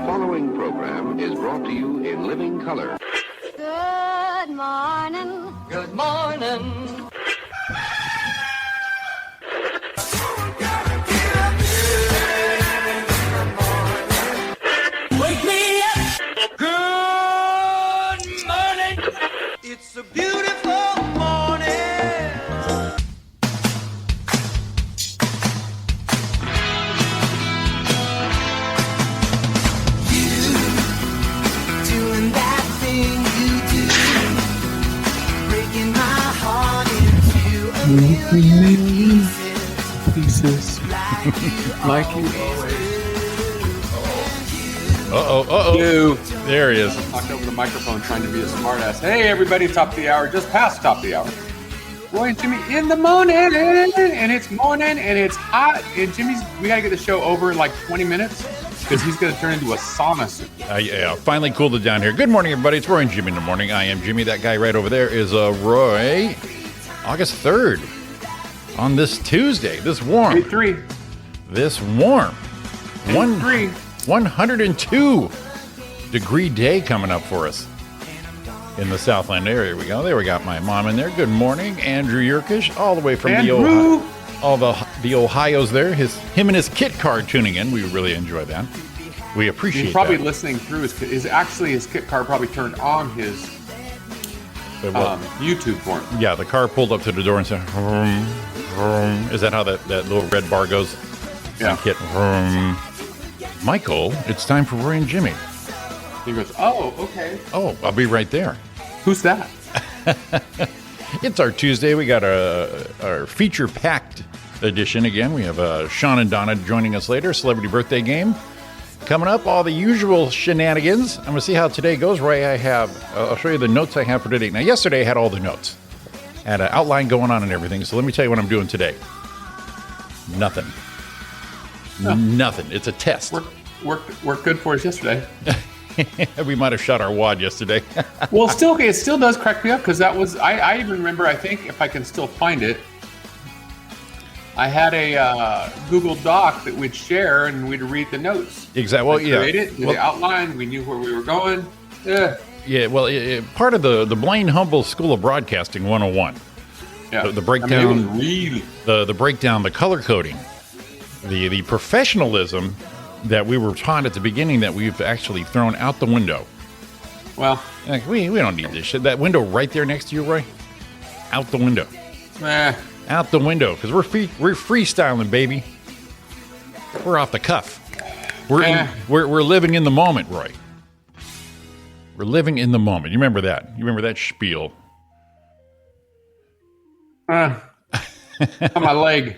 following program is brought to you in living color. Good morning. Good morning. Wake me up. Good morning. It's a beautiful morning. You doing that thing you do, breaking my heart into a million pieces. Like you always. Uh-oh. There he is. Knocked over the microphone trying to be a smartass. Hey, everybody, top of the hour, just past top of the hour. Roy and Jimmy in the morning, and it's morning, and it's hot. And Jimmy's, we got to get the show over in like 20 minutes because he's going to turn into a sauna suit. Yeah, finally cooled it down here. Good morning, everybody. It's Roy and Jimmy in the morning. I am Jimmy. That guy right over there is Roy. August 3rd on this Tuesday. This warm. 8-3. This warm. 8-3. 102 degree day coming up for us in the Southland area. Here we go. There we got my mom in there. Good morning, Andrew Yerkish, all the way from the Ohio's there. Him and his kit car tuning in. We really enjoy that. We appreciate He's probably that. listening through his kit car probably turned on his YouTube for him. Yeah, the car pulled up to the door and said, vroom, vroom. Is that how that little red bar goes? Yeah. Kit, vroom. Michael, it's time for Roy and Jimmy. He goes, oh, okay. Oh, I'll be right there. Who's that? It's our Tuesday. We got our feature-packed edition again. We have Sean and Donna joining us later. Celebrity birthday game coming up. All the usual shenanigans. I'm going to see how today goes. Roy, I'll show you the notes I have for today. Now, yesterday I had all the notes. I had an outline going on and everything. So let me tell you what I'm doing today. Nothing. Oh. Nothing. It's a test. Worked good for us yesterday. We might have shot our wad yesterday. Well, it still does crack me up because that was I even remember, I think if I can still find it, I had a Google Doc that we'd share and we'd read the notes. Exactly. Well, yeah. Create it, do the outline. We knew where we were going. Yeah. Yeah. Well, part of the Blaine Humble School of Broadcasting 101. Yeah. The breakdown. I mean, it was really the breakdown, the color coding, the professionalism that we were taught at the beginning that we've actually thrown out the window. well. Like, we don't need this shit. That window right there next to you, Roy, out the window. Out the window, because we're freestyling, baby. We're off the cuff. We're living in the moment, Roy. We're living in the moment. You remember that? You remember that spiel? On my leg.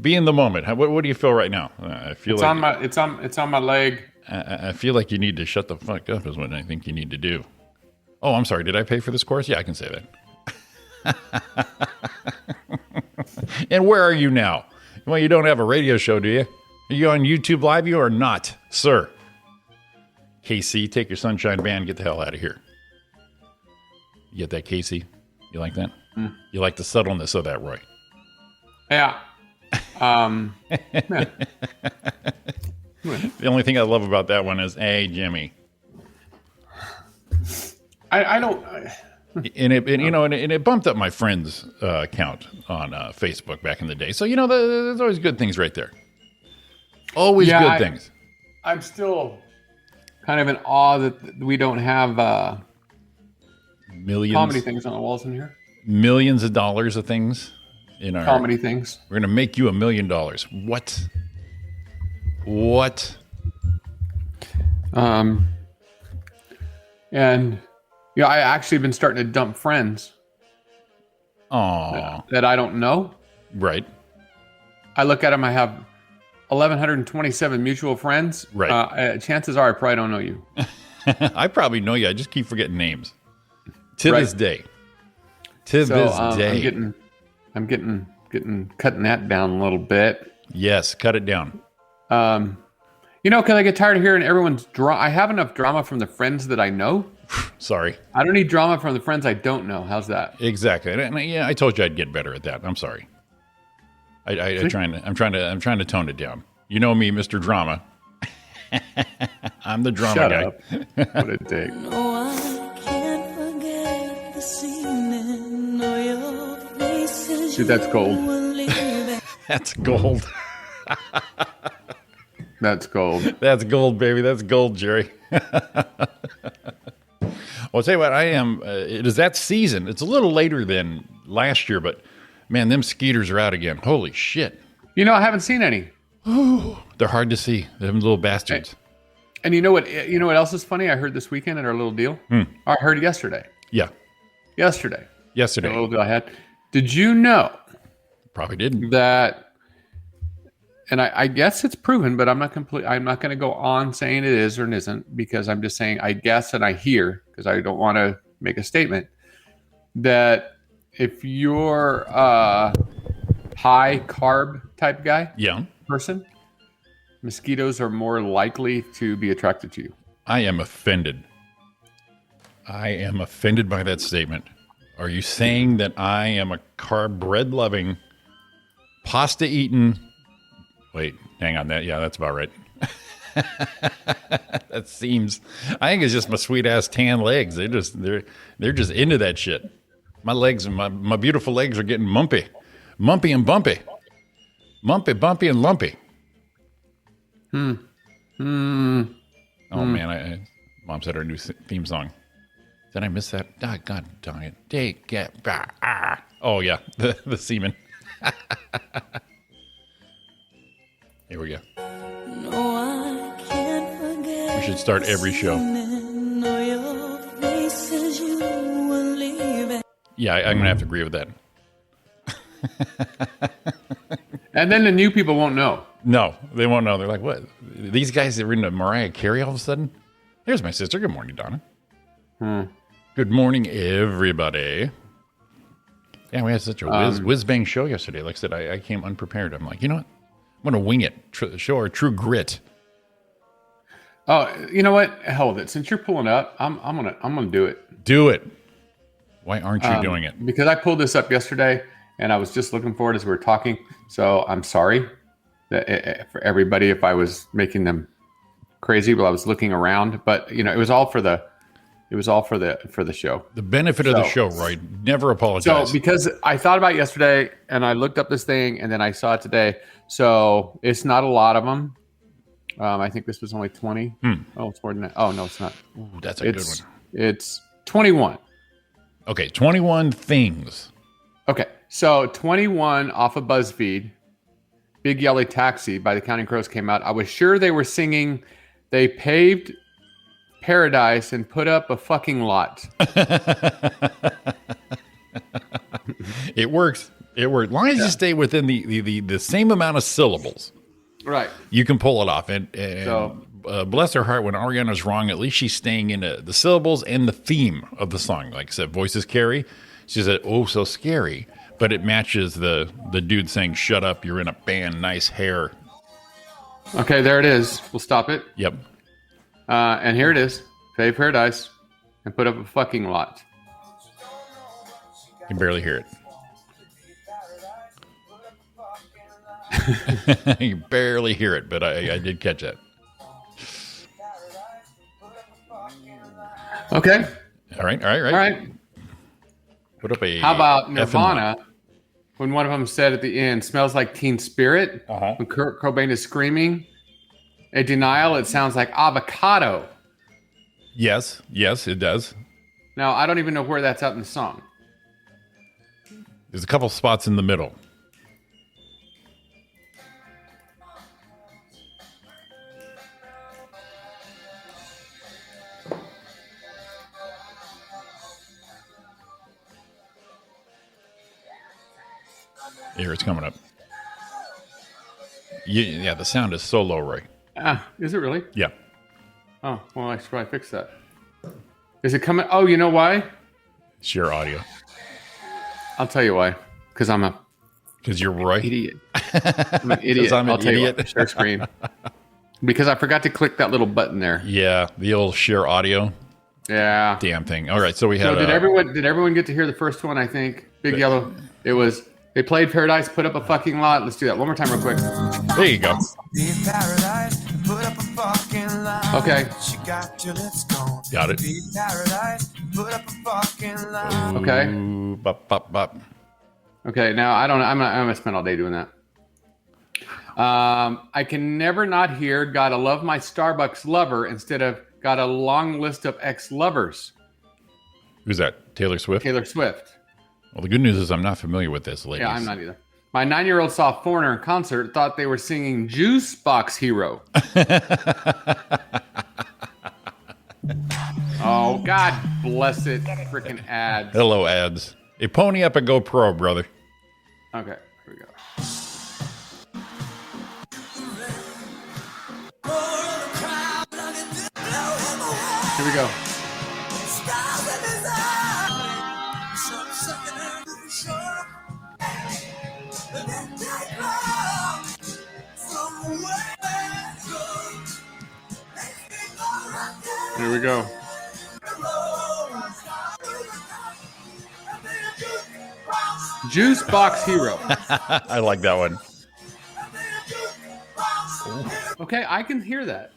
Be in the moment. What do you feel right now? I feel It's on my leg. I feel like you need to shut the fuck up is what I think you need to do. Oh, I'm sorry. Did I pay for this course? Yeah, I can say that. And where are you now? Well, you don't have a radio show, do you? Are you on YouTube Live? You are not, sir. KC, take your sunshine band. Get the hell out of here. You get that, KC? You like that? You like the subtleness of that, Roy? Yeah. Yeah. The only thing I love about that one is, hey, Jimmy. I don't. And it bumped up my friend's account on Facebook back in the day. So, there's always good things right there. Always good things. I'm still kind of in awe that we don't have Millions. comedy things on the walls in here. Millions of dollars of things in our Comedy things. We're going to make you $1 million. What? And I actually been starting to dump friends. Aw. That I don't know. Right. I look at them. I have 1,127 mutual friends. Right. Chances are I probably don't know you. I probably know you. I just keep forgetting names. To Right. this day. To this day. I'm getting cutting that down a little bit. Yes, cut it down. Because I get tired of hearing everyone's drama. I have enough drama from the friends that I know. Sorry. I don't need drama from the friends I don't know. How's that? Exactly. And I told you I'd get better at that. I'm sorry. I'm trying to tone it down. You know me, Mr. Drama. I'm the drama Shut guy. up. What a dick. No, I can't forget this evening. No, your faces. Dude, that's gold. That's gold. That's gold. That's gold, baby. That's gold, Jerry. Well, I'll tell you what, it is that season. It's a little later than last year, but man, them skeeters are out again. Holy shit. You know, I haven't seen any. They're hard to see. Them little bastards. And you know what else is funny? I heard this weekend at our little deal. I heard yesterday. Yeah. Yesterday. The Yesterday. little deal I had. Did you know Probably didn't. that? And I guess it's proven, but I'm not going to go on saying it is or it isn't, because I'm just saying I guess and I hear, because I don't want to make a statement, that if you're a high carb type guy, Yeah. person, mosquitoes are more likely to be attracted to you. I am offended. I am offended by that statement. Are you saying that I am a carb bread loving, pasta eating? Wait, hang on. That's about right. That seems. I think it's just my sweet ass tan legs. They're just into that shit. My legs and my beautiful legs are getting mumpy and bumpy, bumpy and lumpy. Oh man, Mom said our new theme song. Did I miss that? Oh, God dang it! Take it back. Oh yeah, the semen. Here we go. No, I can't forget. We should start every show. No, your faces you were leaving. Yeah, I'm gonna have to agree with that. And then the new people won't know. No, they won't know. They're like, what? These guys that were into Mariah Carey all of a sudden? There's my sister. Good morning, Donna. Good morning, everybody. Yeah, we had such a whiz-bang show yesterday. Like I said, I came unprepared. I'm like, you know what? I'm going to wing it. Show our true grit. Oh, you know what? Hell with it. Since you're pulling up, I'm gonna do it. Do it. Why aren't you doing it? Because I pulled this up yesterday, and I was just looking for it as we were talking. So I'm sorry that for everybody if I was making them crazy while I was looking around. But you know, it was all for the show. The benefit of the show, Roy. Never apologize. So because I thought about it yesterday, and I looked up this thing, and then I saw it today. So it's not a lot of them. I think this was only 20. Oh, it's more than that. Oh, no, it's not. Ooh, that's a good one. It's 21. Okay, 21 things. Okay, so 21 off of BuzzFeed. Big Yellow Taxi by the Counting Crows came out. I was sure they were singing, they paved paradise and put up a fucking lot. It works. It worked. As long as you stay within the same amount of syllables. Right. You can pull it off. And bless her heart, when Ariana's wrong, at least she's staying in the syllables and the theme of the song. Like I said, voices carry. She said, oh, so scary. But it matches the dude saying, shut up, you're in a band, nice hair. Okay, there it is. We'll stop it. Yep. And here it is. Pave paradise and put up a fucking lot. You can barely hear it. You barely hear it, but I did catch that. Okay. All right. Put up a. How about effing Nirvana? lot. When one of them said at the end, "Smells like Teen Spirit." When Kurt Cobain is screaming, a denial. It sounds like avocado. Yes, it does. Now I don't even know where that's out in the song. There's a couple spots in the middle. Here, it's coming up. Yeah, the sound is so low, Roy. Is it really? Yeah. Oh, well, I should probably fix that. Is it coming? Oh, you know why? Share audio. I'll tell you why. Because I'm a Because you're Roy? idiot. I'm an idiot. I'm an I'll tell you idiot. what, share screen. Because I forgot to click that little button there. Yeah, the old share audio. Yeah. Damn thing. All right, so we had. So did everyone get to hear the first one? I think Big Yellow. It was they played Paradise, put up a fucking lot. Let's do that one more time, real quick. There you go. In paradise, put up a fucking Okay. Got it. Okay. Ooh, bop, bop, bop. Okay, now I don't know. I'm gonna spend all day doing that. I can never not hear "Gotta Love My Starbucks Lover" instead of "Got a Long List of Ex-Lovers." Who's that? Taylor Swift? Taylor Swift. Well, the good news is I'm not familiar with this, ladies. Yeah, I'm not either. My 9-year-old saw Foreigner in concert, thought they were singing Juice Box Hero. Oh, God bless it. Freaking ads. Hello, ads. Hey, pony up a GoPro, brother. Okay, here we go. Here we go. Here we go. Juice Box Hero. I like that one. Okay, I can hear that.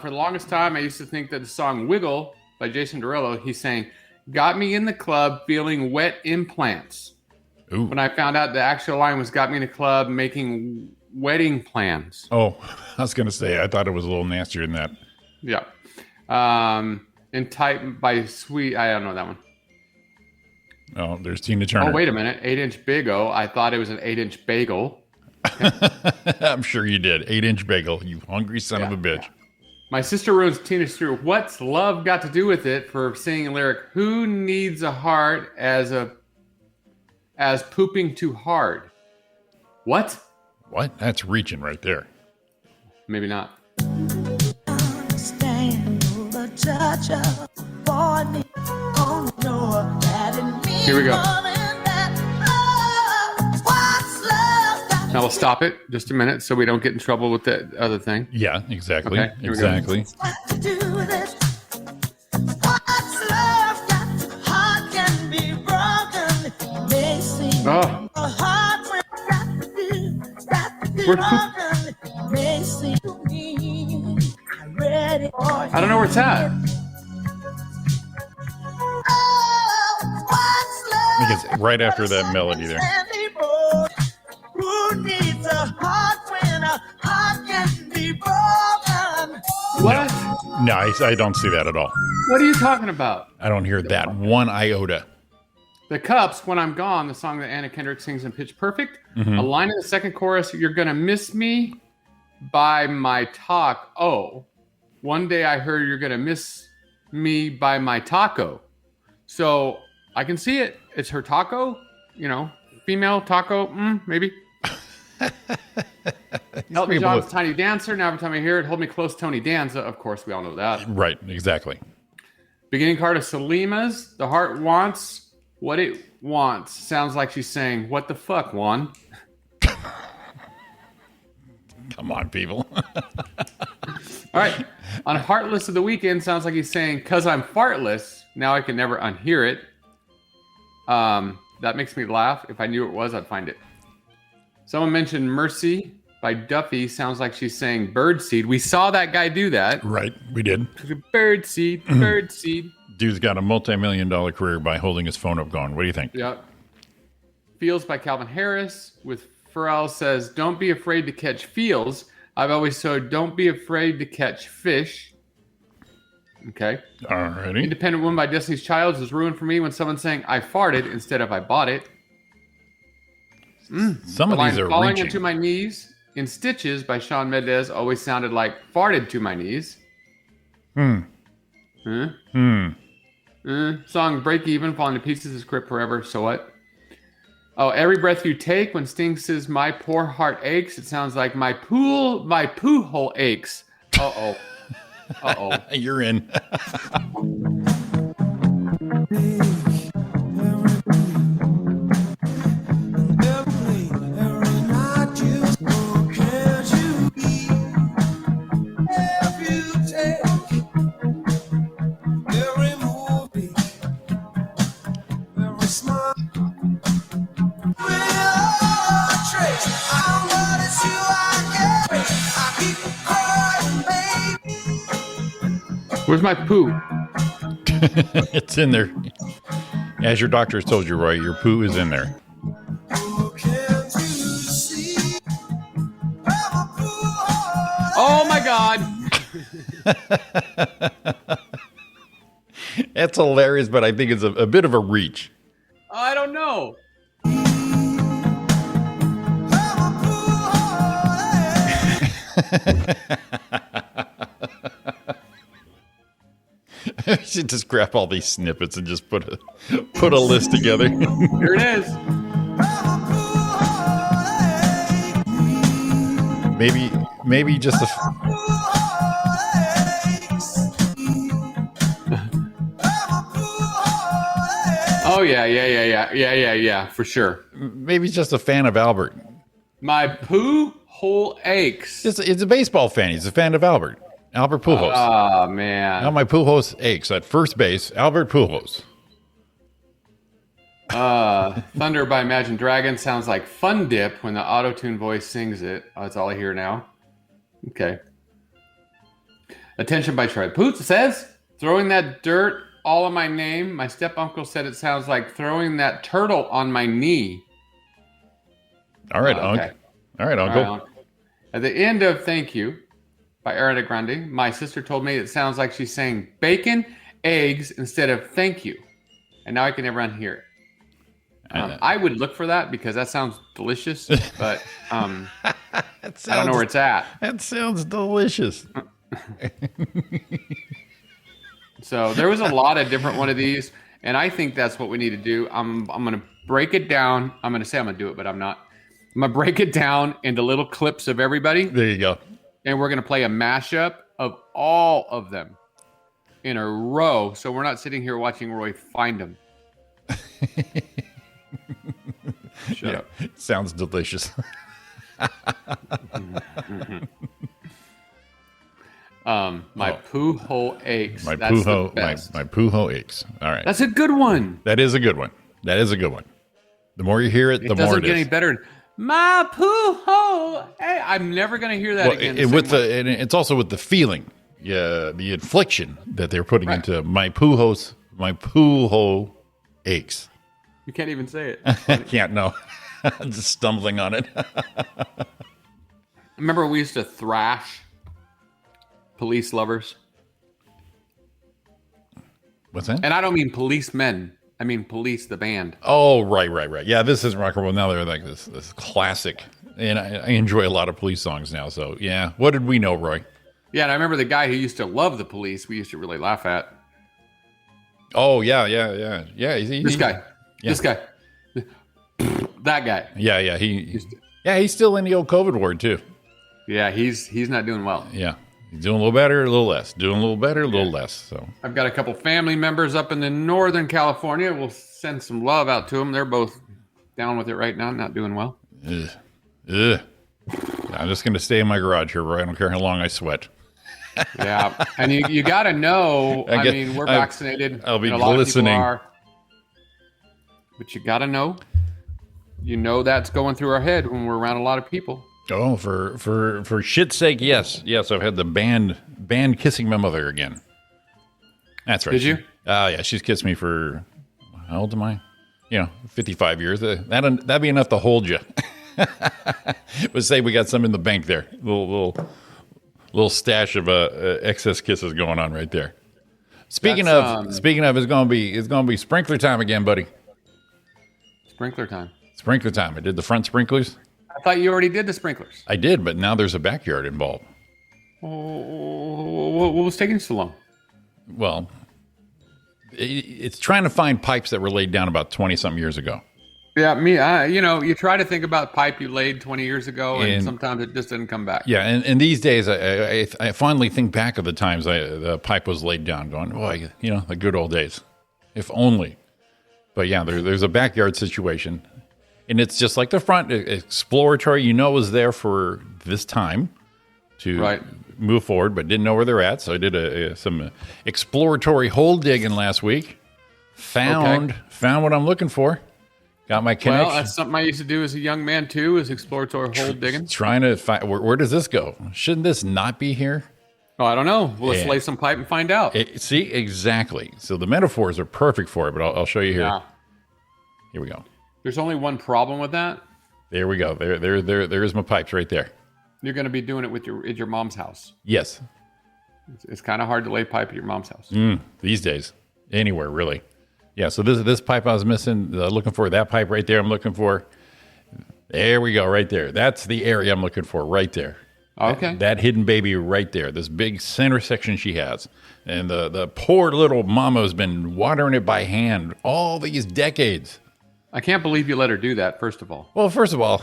For the longest time, I used to think that the song Wiggle by Jason Derulo, he's saying, got me in the club feeling wet implants. Ooh. When I found out the actual line was got me in the club making wedding plans. Oh, I was going to say, I thought it was a little nastier than that. Yeah. And Type by Sweet, I don't know that one. Oh, there's Tina Turner. Oh, wait a minute. 8-inch bagel. I thought it was an 8-inch bagel. I'm sure you did. 8-inch bagel, you hungry son of a bitch. Yeah. My sister ruins Tina Stewart. What's love got to do with it for singing a lyric? Who needs a heart as pooping too hard? What? What? That's reaching right there. Maybe not. Here we go. Now we'll stop it just a minute so we don't get in trouble with the other thing. Yeah, exactly. Okay, here we exactly. Oh. Where's poop? I don't know where it's at. I think it's right after that melody there. What? No, I don't see that at all. What are you talking about? I don't hear that one iota. The Cups, When I'm Gone, the song that Anna Kendrick sings in Pitch Perfect. Mm-hmm. A line in the second chorus, you're going to miss me by my talk. Oh, one day I heard you're going to miss me by my taco. So I can see it. It's her taco, female taco, maybe. Elton John's Tiny Dancer. Now every time I hear it, Hold Me Close, Tony Danza. Of course, we all know that. Right, exactly. Beginning part of Selima's, The Heart Wants What It Wants. Sounds like she's saying, what the fuck, Juan? Come on, people. All right. On Heartless of the Weekend, sounds like he's saying, cause I'm fartless. Now I can never unhear it. That makes me laugh. If I knew it was, I'd find it. Someone mentioned Mercy by Duffy. Sounds like she's saying birdseed. We saw that guy do that. Right, we did. Birdseed, birdseed. Dude's got a multi-million-dollar career by holding his phone up going. What do you think? Yep. Feels by Calvin Harris with Pharrell says, don't be afraid to catch feels. I've always said, don't be afraid to catch fish. Okay. Alrighty. Independent Woman by Destiny's Child is ruined for me when someone's saying, I farted instead of I bought it. Some of these are Falling reaching. into My Knees in Stitches by Shawn Mendes always sounded like farted to my knees. Song Break Even, Falling to Pieces is Crip Forever, so what? Oh, Every Breath You Take, when Sting says my poor heart aches, it sounds like my poo hole aches. Uh-oh. Uh-oh. You're in. Where's my poo? It's in there. As your doctor has told you, Roy, your poo is in there. Oh my God. That's hilarious, but I think it's a bit of a reach. I don't know. I should just grab all these snippets and just put a list together. Here it is. Maybe just a. Oh yeah, for sure. Maybe just a fan of Albert. My poo hole aches. It's a baseball fan. He's a fan of Albert Pujols. Oh man. Now my Pujols aches at first base. Albert Pujols. Thunder by Imagine Dragons sounds like Fun Dip when the auto-tune voice sings it. Oh, that's all I hear now. Okay. Attention by Troy Poots says, throwing that dirt all on my name. My step-uncle said it sounds like throwing that turtle on my knee. All right, okay. Unc. All right, Uncle. All right, at the end of Thank You by Ariana Grande, my sister told me it sounds like she's saying bacon, eggs instead of thank you. And now I can never unhear it. I would look for that because that sounds delicious, but I don't know where it's at. That sounds delicious. So there was a lot of different one of these, and I think that's what we need to do. I'm going to break it down. I'm going to say I'm going to do it, but I'm not. I'm going to break it down into little clips of everybody. There you go. And we're going to play a mashup of all of them in a row. So we're not sitting here watching Roy find them. Shut up. Sounds delicious. My poo hole aches. My That's poo the best. my poo hole aches. All right. That's a good one. That is a good one. That is a good one. The more you hear it, the more doesn't it get is. any better. My poo hole. Hey, I'm never going to hear that again. And it's also with the feeling, the infliction that they're putting into my poo hole aches. You can't even say it. I can't, no. I'm just stumbling on it. Remember we used to thrash police lovers? What's that? And I don't mean policemen. I mean police, the band. Oh, right. Yeah, this is rock and roll. Now they're like this classic. And I enjoy a lot of police songs now. So, yeah. What did we know, Roy? Yeah, and I remember the guy who used to love the police. We used to really laugh at. Oh, yeah. This guy. Yeah. This guy. That guy. Yeah. He's still in the old COVID ward, too. Yeah, he's not doing well. Yeah. He's doing a little better, a little less. Doing a little better, a little less. So I've got a couple family members up in the Northern California. We'll send some love out to them. They're both down with it right now, not doing well. Ugh. I'm just going to stay in my garage here, Roy. I don't care how long I sweat. Yeah, and you got to know, we're vaccinated. I'll be and a lot glistening. Of people are, but you got to know. You know that's going through our head when we're around a lot of people. Oh, for shit's sake, yes. I've had the band kissing my mother again. That's right. Did you? Yeah, she's kissed me for how old am I? 55 years. That'd be enough to hold you. But say we got some in the bank there. Little stash of excess kisses going on right there. Speaking of, it's gonna be sprinkler time again, buddy. Sprinkler time. Sprinkler time. I did the front sprinklers. I thought you already did the sprinklers. I did, but now there's a backyard involved. What was taking so long? Well, it's trying to find pipes that were laid down about 20-something years ago. Yeah, you try to think about pipe you laid 20 years ago, and sometimes it just doesn't come back. Yeah, and these days, I finally think back of the times the pipe was laid down, going, boy, the good old days. If only. But yeah, there's a backyard situation. And it's just like the front, exploratory. It was there for this time to move forward, but didn't know where they're at. So I did some exploratory hole digging last week. Found what I'm looking for. Got my connection. Well, that's something I used to do as a young man too, is exploratory hole digging. Trying to find where does this go? Shouldn't this not be here? Oh, I don't know. Well, let's lay some pipe and find out. See, exactly. So the metaphors are perfect for it, but I'll show you here. Yeah. Here we go. There's only one problem with that. There we go. There's my pipes right there. You're going to be doing it with your mom's house. Yes. It's kind of hard to lay pipe at your mom's house. These days. Anywhere, really. Yeah, so this pipe I was missing, looking for, that pipe right there I'm looking for. There we go, right there. That's the area I'm looking for, right there. Okay. That hidden baby right there, this big center section she has. And the poor little mama's been watering it by hand all these decades. I can't believe you let her do that, first of all. Well, first of all,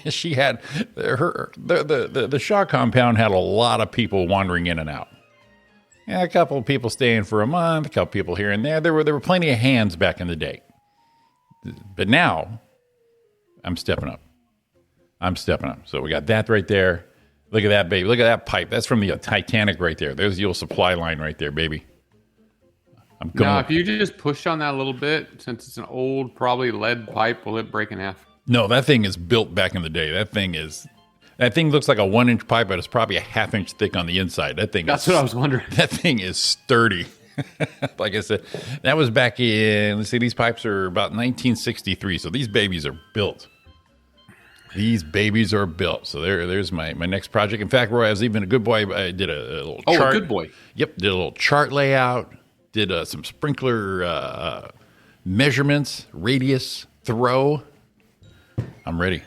she had the Shaw compound had a lot of people wandering in and out. Yeah, a couple of people staying for a month, a couple people here and there. There were plenty of hands back in the day. But now, I'm stepping up. So we got that right there. Look at that, baby. Look at that pipe. That's from the Titanic right there. There's the old supply line right there, baby. I'm going. Now, if you just push on that a little bit, since it's an old, probably lead pipe, will it break in half? No, that thing is built back in the day. That thing looks like a 1-inch pipe, but it's probably a half-inch thick on the inside. That's what I was wondering. That thing is sturdy. Like I said, that was back in, let's see, these pipes are about 1963. So these babies are built. So there's my next project. In fact, Roy, I was even a good boy. I did a little chart. Oh, a good boy. Yep, did a little chart layout. Did some sprinkler measurements, radius, throw. I'm ready.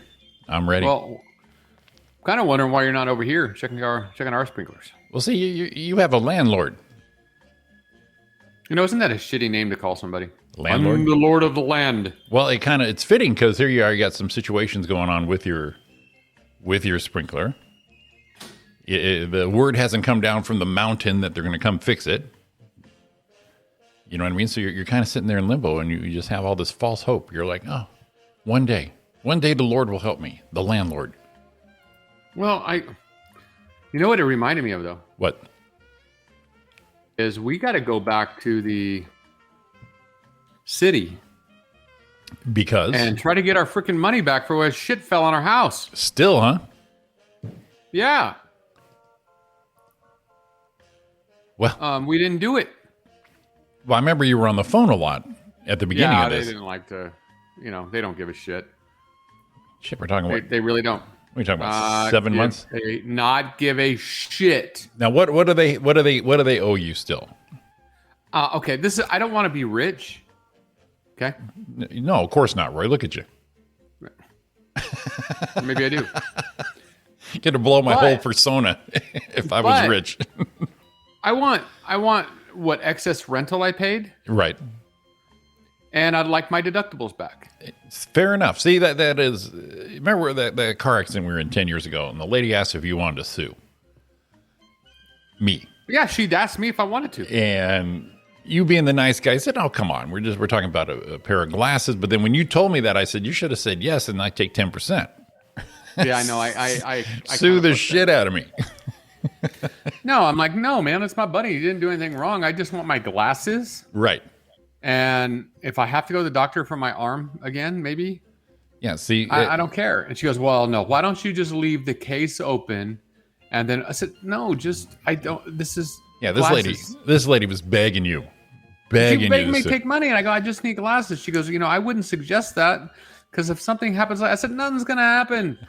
Well, I'm kind of wondering why you're not over here checking our sprinklers. Well, see, you have a landlord. You know, isn't that a shitty name to call somebody? Landlord? I'm the lord of the land. Well, it's fitting because here you are. You got some situations going on with your sprinkler. The word hasn't come down from the mountain that they're going to come fix it. You know what I mean? So you're kind of sitting there in limbo, and you just have all this false hope. You're like, oh, one day the Lord will help me, the landlord. Well, you know what it reminded me of, though? What? Is we got to go back to the city. Because? And try to get our freaking money back for what shit fell on our house. Still, huh? Yeah. Well, we didn't do it. Well, I remember you were on the phone a lot at the beginning of this. They didn't like to, they don't give a shit. Shit, we're talking about. They really don't. What are you talking about? 7 months? They not give a shit. Now, what do they owe you still? Okay, I don't want to be rich. Okay. No, of course not, Roy. Look at you. Maybe I do. Get to blow my whole persona if I was rich. I want what excess rental I paid. Right. And I'd like my deductibles back. It's fair enough. See, that is... Remember that car accident we were in 10 years ago, and the lady asked if you wanted to sue me. Yeah, she'd asked me if I wanted to. And you being the nice guy, said, oh, come on. We're talking about a pair of glasses. But then when you told me that, I said, you should have said yes, and I take 10%. Yeah, I know. I sue the shit out of me. No, I'm like, no, man, it's my buddy. He didn't do anything wrong. I just want my glasses. Right. And if I have to go to the doctor for my arm again, maybe. Yeah, see. I don't care. And she goes, well, no, why don't you just leave the case open? And then I said, no, I don't, this is glasses. This lady was begging you. She begged me to take money. And I go, I just need glasses. She goes, I wouldn't suggest that because if something happens, I said, nothing's going to happen.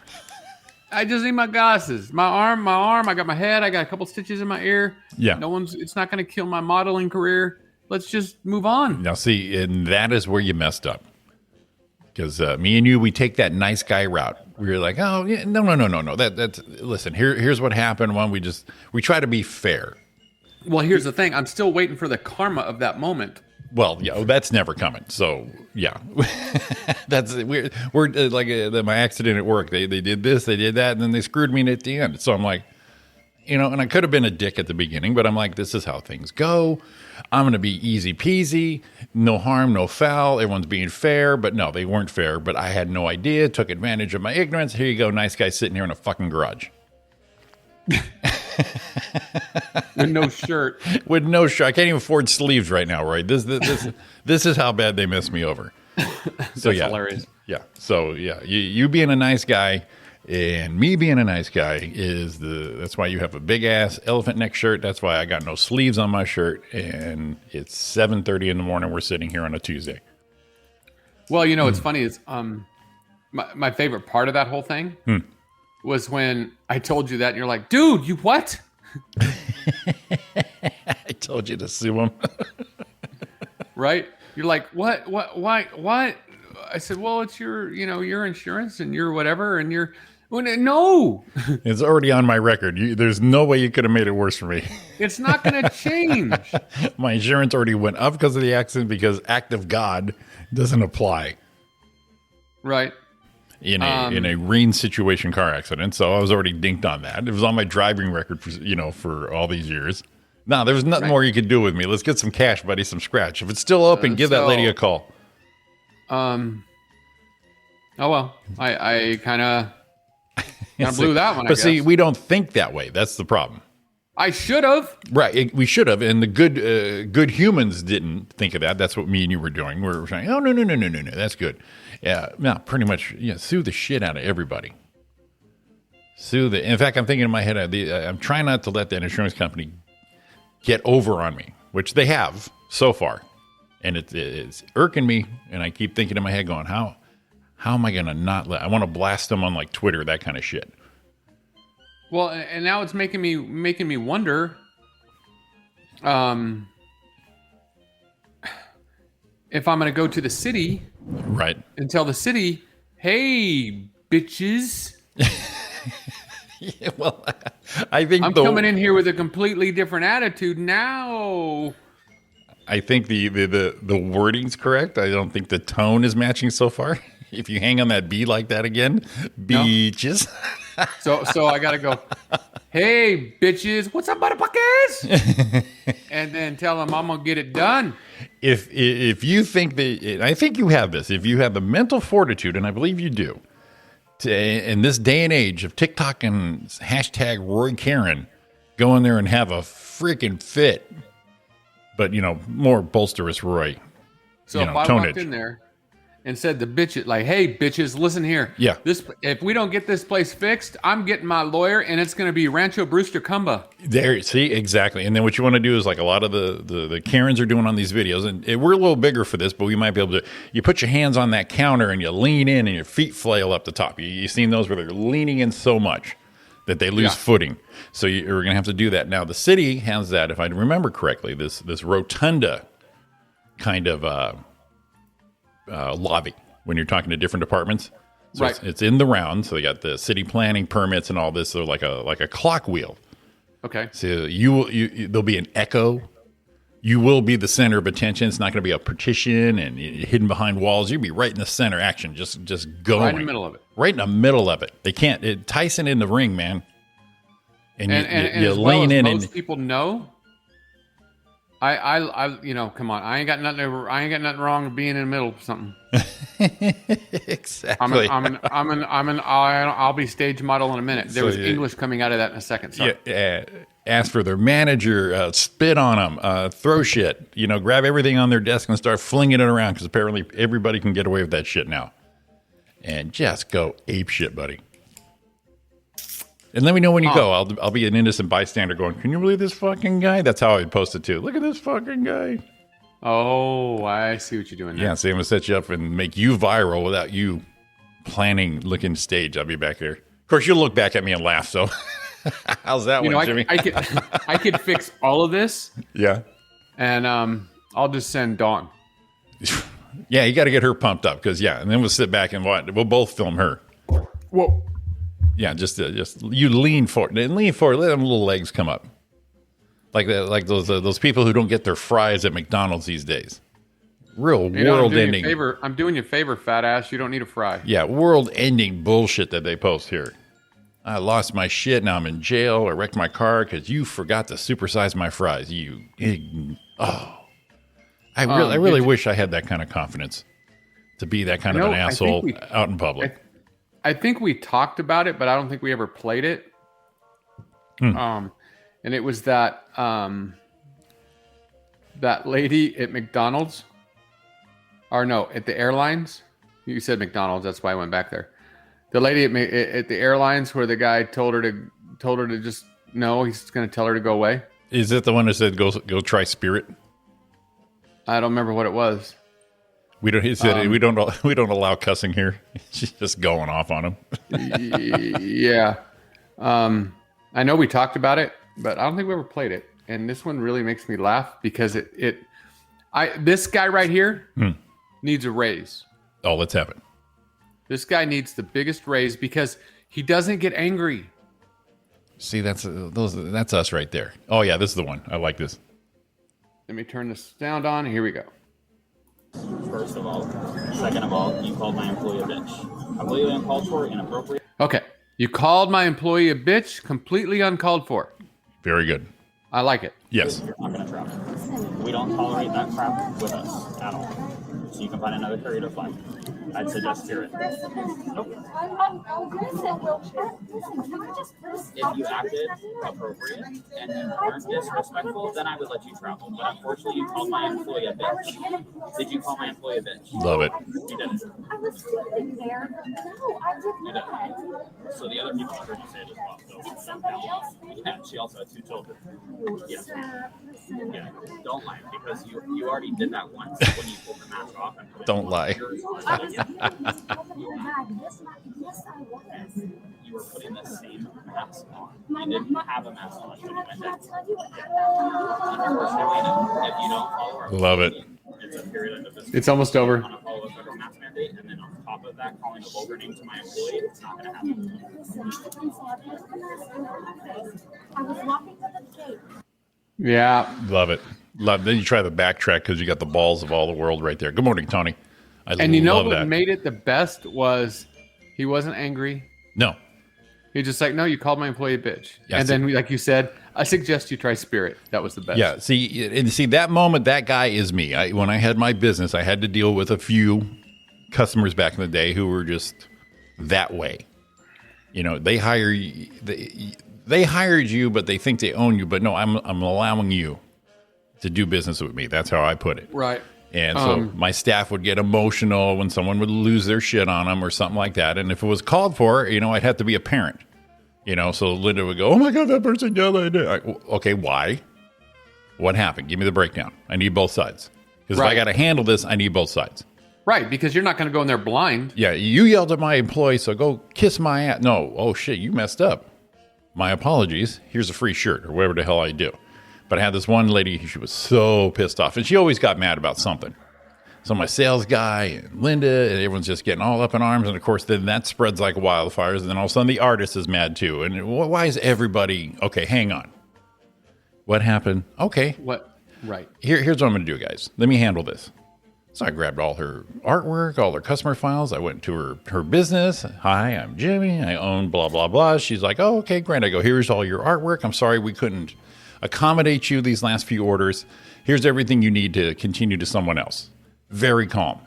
I just need my glasses. My arm, I got my head, I got a couple stitches in my ear. Yeah. It's not going to kill my modeling career. Let's just move on. Now, see, and that is where you messed up. Because me and you, we take that nice guy route. We were like, oh, yeah, no. Listen, here's what happened. We try to be fair. Well, here's the thing. I'm still waiting for the karma of that moment. Well, yeah, that's never coming. So, yeah, we're like my accident at work. They did this, they did that, and then they screwed me at the end. So I'm like, and I could have been a dick at the beginning, but I'm like, this is how things go. I'm going to be easy peasy, no harm, no foul. Everyone's being fair, but no, they weren't fair. But I had no idea, took advantage of my ignorance. Here you go, nice guy sitting here in a fucking garage. With no shirt. With no shirt. I can't even afford sleeves right now, Roy. This is how bad they messed me over. So That's hilarious. Yeah. So yeah, you being a nice guy, And me being a nice guy that's why you have a big ass elephant neck shirt. That's why I got no sleeves on my shirt. And it's 7:30 in the morning. We're sitting here on a Tuesday. Well, you know, what's funny is my favorite part of that whole thing was when I told you that and you're like, dude, you what? I told you to sue him. Right? You're like, what, why, what? I said, well, it's your insurance and your whatever. And you're, well, no, It's already on my record. There's no way you could have made it worse for me. it's not going to change. My insurance already went up because of the accident because act of God doesn't apply. Right. In a rain situation car accident. So I was already dinked on that. It was on my driving record for all these years. No, there was nothing more you could do with me. Let's get some cash, buddy, some scratch. If it's still open, give that lady a call. Oh well, I kind of blew that one. But see, we don't think that way. That's the problem. I should have. Right, we should have, and the good humans didn't think of that. That's what me and you were doing. We were saying, oh no, that's good. Yeah, no, pretty much. Yeah, sue the shit out of everybody. In fact, I'm thinking in my head, I'm trying not to let that insurance company get over on me, which they have so far, and it's irking me. And I keep thinking in my head, going, how am I going to not let? I want to blast them on like Twitter, that kind of shit. Well, and now it's making me wonder, if I'm going to go to the city, right, and tell the city, hey, bitches. Yeah, well, I think I'm coming in here with a completely different attitude now. I think the wording's correct. I don't think the tone is matching so far. If you hang on that B like that again, beaches. No. So I gotta go, hey bitches, what's up, motherfuckers? And then tell them I'm gonna get it done. If you think that, I think you have this. If you have the mental fortitude, and I believe you do, in this day and age of TikTok and hashtag Roy Karen, go in there and have a freaking fit. But, more bolsterous Roy. So if I walked in there and said to bitches, like, hey, bitches, listen here. Yeah. If we don't get this place fixed, I'm getting my lawyer, and it's going to be Rancho Brewster Cumba. There, see, exactly. And then what you want to do is like a lot of the Karens are doing on these videos, and we're a little bigger for this, but we might be able to, you put your hands on that counter and you lean in and your feet flail up the top. You've seen those where they're leaning in so much that they lose footing. So you're going to have to do that. Now, the city has that, if I remember correctly, this rotunda kind of lobby when you're talking to different departments. So right. It's in the round. So they got the city planning permits and all this. So like a clock wheel. Okay. So there'll be an echo. You will be the center of attention. It's not going to be a partition and hidden behind walls. You'll be right in the center action, just going. Right in the middle of it. Right in the middle of it. They can't. Tyson in the ring, man. And you as lean well as in most people know. I come on. I ain't got nothing wrong with being in the middle of something. Exactly. I'll be stage model in a minute. There was English coming out of that in a second. Sorry. Yeah. Ask for their manager, spit on them, throw shit, grab everything on their desk and start flinging it around because apparently everybody can get away with that shit now. And just go ape shit, buddy. And let me know when you go. I'll be an innocent bystander going, can you believe this fucking guy? That's how I'd post it too. Look at this fucking guy. Oh, I see what you're doing there. Yeah, so I'm going to set you up and make you viral without you planning looking stage. I'll be back here. Of course, you'll look back at me and laugh, so... How's that one, Jimmy? I could fix all of this. Yeah. And I'll just send Dawn. Yeah, you got to get her pumped up because, and then we'll sit back and watch. We'll both film her. Whoa. Yeah, just you lean forward. Let them little legs come up. Like those people who don't get their fries at McDonald's these days. Real world-ending. I'm doing you a favor, fat ass. You don't need a fry. Yeah, world-ending bullshit that they post here. I lost my shit. Now I'm in jail. I wrecked my car because you forgot to supersize my fries. I really wish I had that kind of confidence to be that kind of an asshole out in public. I think we talked about it, but I don't think we ever played it. And it was that lady at McDonald's, or no, at the airlines. You said McDonald's. That's why I went back there. The lady at the airlines where the guy told her to just no, he's going to tell her to go away. Is it the one that said go try Spirit? I don't remember what it was. We don't. He said we don't allow cussing here. She's just going off on him. Yeah, I know we talked about it, but I don't think we ever played it. And this one really makes me laugh because this guy right here needs a raise. Oh, let's have it. This guy needs the biggest raise because he doesn't get angry. See, that's us right there. Oh yeah, this is the one. I like this. Let me turn this sound on. Here we go. First of all. Second of all, you called my employee a bitch. Completely uncalled for, inappropriate. Okay. You called my employee a bitch, completely uncalled for. Very good. I like it. Yes. You're not going to travel. We don't tolerate that crap with us at all. So you can find another carrier to fly. I'd suggest Spirit. Nope. If you acted appropriate and you weren't disrespectful, then I would let you travel. But unfortunately, you called my employee a bitch. Did you call my employee a bitch? Love it. You didn't. I was sleeping there. No, I did You didn't. So the other people heard you say it as well. So, somebody else. yeah, she also had 2 children. Yeah. Yeah. Don't lie because you already did that once when you pulled the mask off. And put it Don't on. lie. Yes, I was. You were putting the same mask on. You didn't have a mask on when you went in. Unfortunately, if you don't follow our Love it. it's a period of this. It's almost over. On a follow a federal mask mandate, and then on top of that, calling a vulgar name to my employee, it's not going to happen. I was walking to the gate. Yeah. Love it. Love. Then you try the backtrack because you got the balls of all the world right there. Good morning, Tony. And you know love what that. made it the best was he wasn't angry. No. He just like, no, you called my employee a bitch. Yeah, and then, like you said, I suggest you try Spirit. That was the best. Yeah. See that moment. That guy is me. When I had my business, I had to deal with a few customers back in the day who were just that way. You know, they hire you. They hired you, but they think they own you. But no, I'm allowing you to do business with me. That's how I put it. Right. And so my staff would get emotional when someone would lose their shit on them or something like that. And if it was called for, I'd have to be a parent. So Linda would go, "Oh my God, that person yelled at me." Okay, why? What happened? Give me the breakdown. I need both sides. Because if I got to handle this, I need both sides. Right, because you're not going to go in there blind. Yeah, you yelled at my employee, so go kiss my ass. No, oh shit, you messed up. My apologies. Here's a free shirt or whatever the hell I do. But I had this one lady, she was so pissed off. And she always got mad about something. So my sales guy and Linda, and everyone's just getting all up in arms. And of course, then that spreads like wildfires. And then all of a sudden the artist is mad too. And why is everybody, okay, hang on. What happened? Okay. What? Right. Here's what I'm going to do, guys. Let me handle this. So I grabbed all her artwork, all her customer files. I went to her business. Hi, I'm Jimmy. I own blah, blah, blah. She's like, oh, okay, great. I go, here's all your artwork. I'm sorry we couldn't accommodate you these last few orders. Here's everything you need to continue to someone else. Very calm.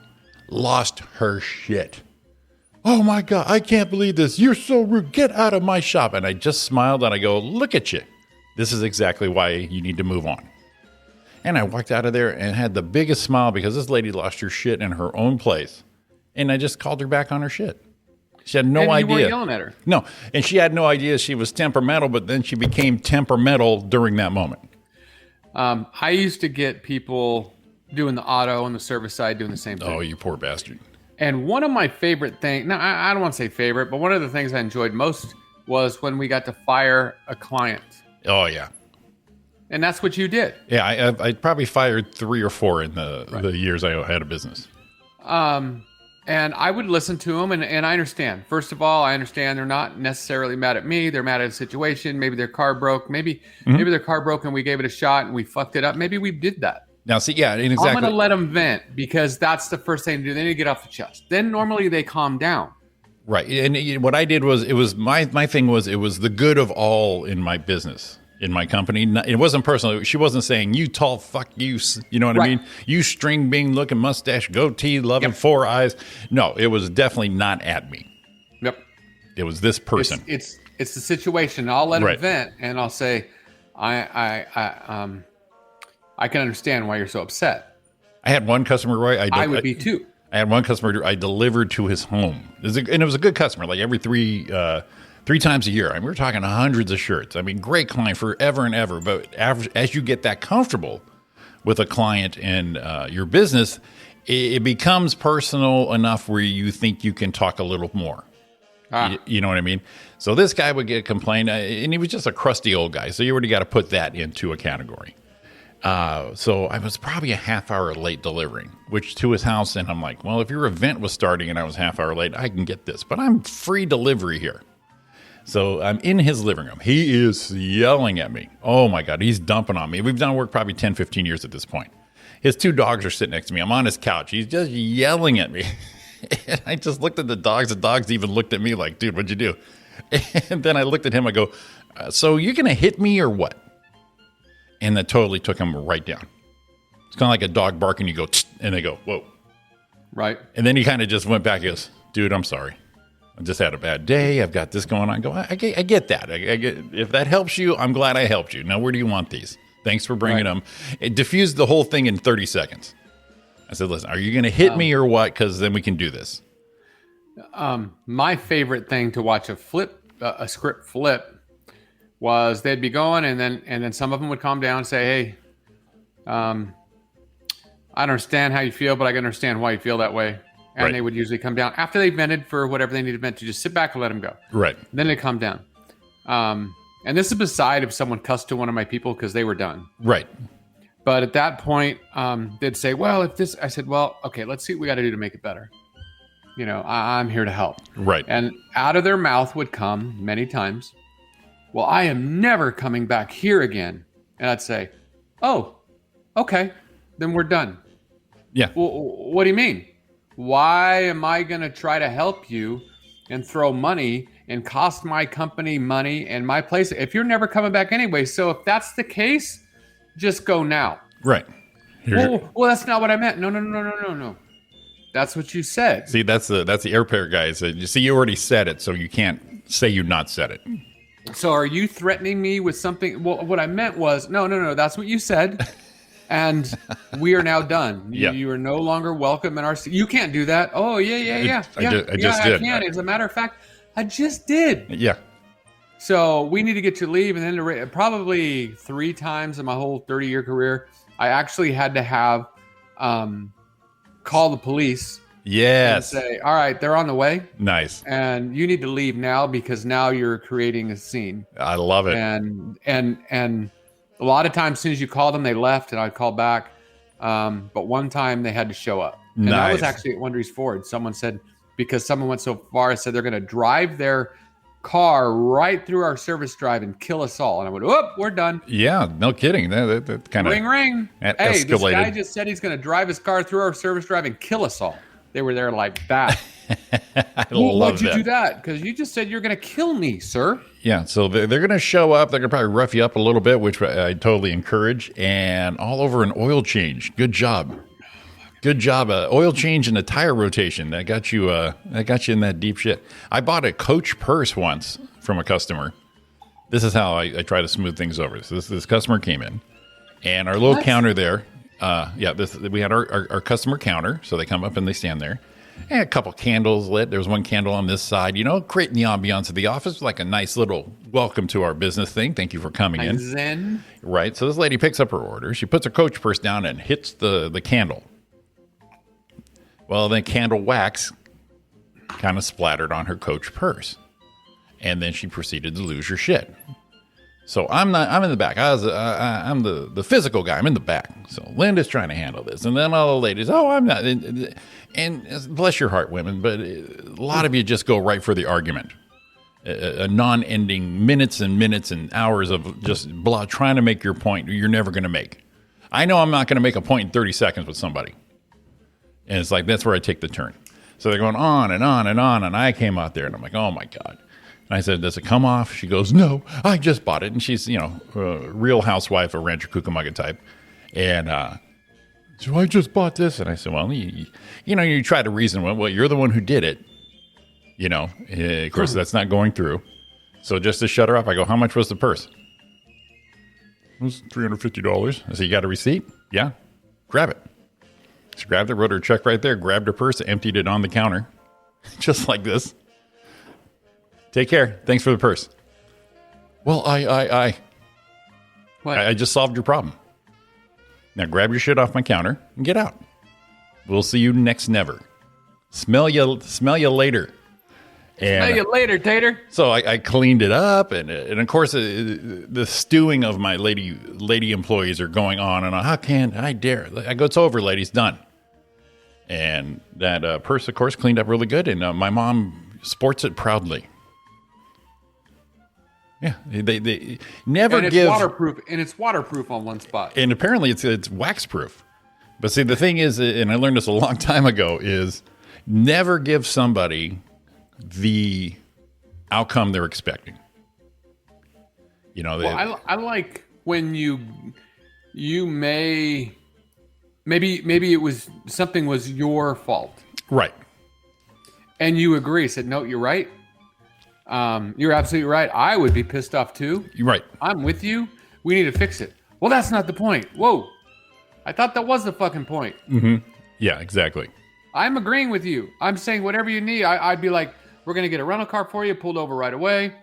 Lost her shit. Oh my God, I can't believe this. You're so rude. Get out of my shop. And I just smiled and I go, look at you. This is exactly why you need to move on. And I walked out of there and had the biggest smile because this lady lost her shit in her own place. And I just called her back on her shit. She had no idea. You weren't yelling at her. No, and she had no idea she was temperamental, but then she became temperamental during that moment. I used to get people doing the auto and the service side doing the same thing. Oh, you poor bastard. And one of my favorite things, now I don't want to say favorite, but one of the things I enjoyed most was when we got to fire a client. Oh, yeah. And that's what you did. Yeah, I probably fired 3 or 4 in the years I had a business. And I would listen to them, and I understand. First of all, I understand they're not necessarily mad at me. They're mad at a situation. Maybe their car broke. Maybe their car broke and we gave it a shot and we fucked it up. Maybe we did that. Now, see, yeah, exactly. I'm going to let them vent because that's the first thing to do. They need to get off the chest. Then normally they calm down. Right. And what I did was my thing was it was the good of all in my business. In my company, it wasn't personal. She wasn't saying, you tall fuck you, you know what I mean? You string bean looking mustache, goatee, loving 4 eyes. No, it was definitely not at me. Yep. It was this person. It's the situation. I'll let her vent and I'll say, I can understand why you're so upset. I had one customer, Roy. I would be too. I had one customer I delivered to his home. And it was a good customer, like every three times a year. I mean, we're talking hundreds of shirts. I mean, great client forever and ever. But as you get that comfortable with a client and your business, it becomes personal enough where you think you can talk a little more. You know what I mean? So this guy would get a complaint, and he was just a crusty old guy. So you already got to put that into a category. So I was probably a half hour late delivering, which to his house. And I'm like, well, if your event was starting and I was half hour late, I can get this. But I'm free delivery here. So I'm in his living room. He is yelling at me. Oh, my God. He's dumping on me. We've done work probably 10, 15 years at this point. His 2 dogs are sitting next to me. I'm on his couch. He's just yelling at me. And I just looked at the dogs. The dogs even looked at me like, dude, what'd you do? And then I looked at him. I go, so you're going to hit me or what? And that totally took him right down. It's kind of like a dog barking. You go, and they go, whoa. Right. And then he kind of just went back. He goes, dude, I'm sorry. I just had a bad day. I've got this going on. I go, I get that. I get, if that helps you, I'm glad I helped you. Now, where do you want these? Thanks for bringing them. It diffused the whole thing in 30 seconds. I said, listen, are you going to hit me or what? Because then we can do this. My favorite thing to watch a script flip was they'd be going and then some of them would calm down and say, hey, I understand how you feel, but I can understand why you feel that way. And they would usually come down after they vented for whatever they needed vent to, just sit back and let them go. Right. Then they come down. And this is beside if someone cussed to one of my people because they were done. Right. But at that point, they'd say, well, if this, I said, well, okay, let's see what we got to do to make it better. You know, I'm here to help. Right. And out of their mouth would come many times, well, I am never coming back here again. And I'd say, oh, okay, then we're done. Yeah. Well, what do you mean? Why am I going to try to help you and throw money and cost my company money and my place if you're never coming back anyway? So if that's the case, just go now. Right. Well, that's not what I meant. No. That's what you said. See, that's the airpair guys. You see, you already said it, so you can't say you not said it. So are you threatening me with something? Well, what I meant was, no, that's what you said. And we are now done. You are no longer welcome in our. You can't do that. Oh, yeah. I just did. I can. As a matter of fact, I just did. Yeah. So we need to get you to leave. And then probably 3 times in my whole 30-year career, I actually had to have call the police. Yes. And say, all right, they're on the way. Nice. And you need to leave now because now you're creating a scene. I love it. And a lot of times, as soon as you called them, they left, and I'd call back. But one time, they had to show up. And that was actually at Wonderies Ford. Someone said, because someone went so far, I said they're going to drive their car right through our service drive and kill us all. And I went, whoop, we're done. Yeah, no kidding. That kind of ring. Hey, escalated. This guy just said he's going to drive his car through our service drive and kill us all. They were there like that. Why'd you do that? Because you just said you're going to kill me, sir. Yeah, so they're going to show up. They're going to probably rough you up a little bit, which I totally encourage. And all over an oil change. Good job. Good job. Oil change and a tire rotation. That got you in that deep shit. I bought a Coach purse once from a customer. This is how I try to smooth things over. So this customer came in, and our little counter there. We had our customer counter, so they come up and they stand there. And a couple candles lit. There was one candle on this side, creating the ambiance of the office, like a nice little welcome to our business thing. Thank you for coming in. Zen. Right. So this lady picks up her order. She puts her Coach purse down and hits the candle. Well, then candle wax kind of splattered on her Coach purse. And then she proceeded to lose her shit. So I'm in the back. I'm the physical guy. I'm in the back. So Linda's trying to handle this. And then all the ladies, I'm not. And bless your heart, women, but a lot of you just go right for the argument. A non-ending minutes and minutes and hours of just blah, trying to make your point you're never going to make. I know I'm not going to make a point in 30 seconds with somebody. And it's like, that's where I take the turn. So they're going on and on and on. And I came out there and I'm like, oh my God. And I said, does it come off? She goes, no, I just bought it. And she's, a real housewife, a Rancho Cucamonga type. And so I just bought this. And I said, well, you try to reason, well, you're the one who did it. Of course, that's not going through. So just to shut her up, I go, how much was the purse? It was $350. I said, you got a receipt? Yeah. Grab it. She grabbed it, wrote her check right there, grabbed her purse, emptied it on the counter, just like this. Take care. Thanks for the purse. Well, What? I just solved your problem. Now grab your shit off my counter and get out. We'll see you next never. Smell you later. And Smell you later, Tater. so I cleaned it up, and of course the stewing of my lady employees are going on, and how can I dare? I go, it's over, ladies, done. And that purse, of course, cleaned up really good, and my mom sports it proudly. Yeah, they never And it's give waterproof, and it's waterproof on one spot. and apparently it's wax proof. But see, the thing is, and I learned this a long time ago, is never give somebody the outcome they're expecting. You know, Well, I like when you maybe it was something was your fault, right. and you agree. Said no, you're right. You're absolutely right. I would be pissed off too. You're right. I'm with you. We need to fix it. Well, that's not the point. Whoa, I thought that was the fucking point. Yeah, exactly. I'm agreeing with you. I'm saying whatever you need. I'd be like, we're gonna get a rental car for you, pulled over right away.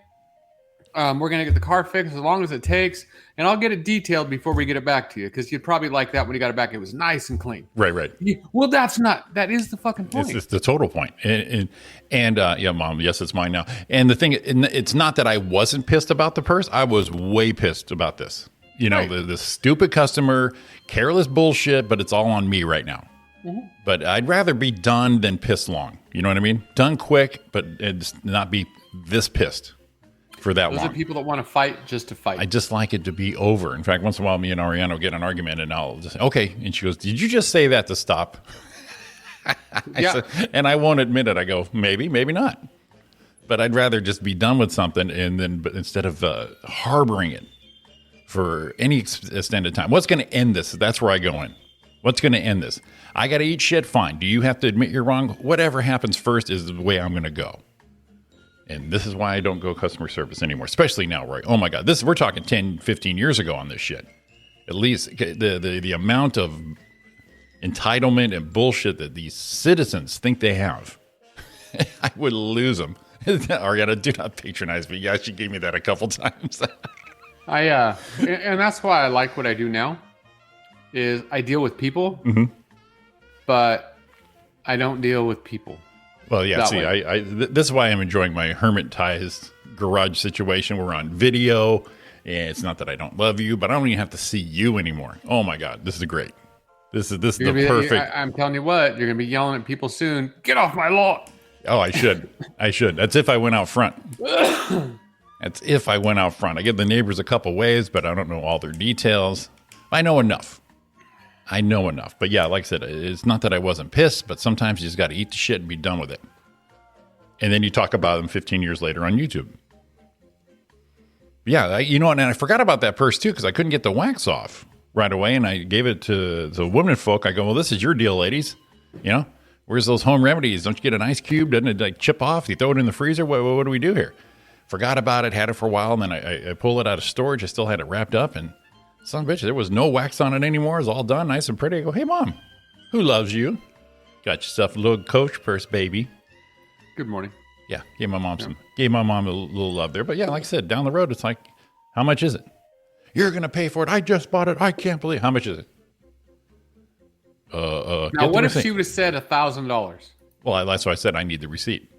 We're gonna get the car fixed as long as it takes, and I'll get it detailed before we get it back to you, because you'd probably like that when you got it back. It was nice and clean. Right. Well, that is the fucking point. It's the total point. And yeah, Mom, yes, it's mine now. And the thing, and it's not that I wasn't pissed about the purse. I was way pissed about this. You know, Right. the stupid customer, careless bullshit, but it's all on me right now. But I'd rather be done than pissed long. You know what I mean? Done quick, but it's not be this pissed for that Those long. are people that want to fight just to fight. I just like it to be over. In fact, once in a while, me and Ariana will get in an argument, and I'll just okay. And she goes, "Did you just say that to stop?" Yeah. And I won't admit it. I go, maybe not. But I'd rather just be done with something, and then but instead of harboring it for any extended time. What's going to end this? That's where I go in. What's going to end this? I got to eat shit. Fine. Do you have to admit you're wrong? Whatever happens first is the way I'm going to go. And this is why I don't go customer service anymore, especially now, Roy. Oh my God, we're talking 10, 15 years ago on this shit. At least the amount of entitlement and bullshit that these citizens think they have, I would lose them. Ariana, do not patronize me. Yeah, she gave me that a couple times. And that's why I like what I do now. Is I deal with people, but I don't deal with people. Well, yeah. That See, way. this is why I'm enjoying my hermitized garage situation. We're on video, and it's not that I don't love you, but I don't even have to see you anymore. Oh my God, this is great. This is the perfect. I'm telling you what, you're gonna be yelling at people soon. Get off my lawn. Oh, I should. That's if I went out front. That's if I went out front. I give the neighbors a couple ways, but I don't know all their details. I know enough. But yeah, like I said, it's not that I wasn't pissed, but sometimes you just got to eat the shit and be done with it. And then you talk about them 15 years later on YouTube. Yeah, and I forgot about that purse too, because I couldn't get the wax off right away. And I gave it to the women folk. I go, well, this is your deal, ladies. You know, where's those home remedies? Don't you get an ice cube? Doesn't it like chip off? You throw it in the freezer? What do we do here? Forgot about it, had it for a while. And then I pull it out of storage. I still had it wrapped up, and son of a bitch, there was no wax on it anymore. It's all done, nice and pretty. I go, hey, Mom, who loves you? Got yourself a little Coach purse, baby. Good morning. Yeah, gave my mom a little love there. But yeah, like I said, down the road, it's like, how much is it? You're going to pay for it. I just bought it. I can't believe. How much is it? Now, what if she would have said $1,000? Well, that's why I said I need the receipt.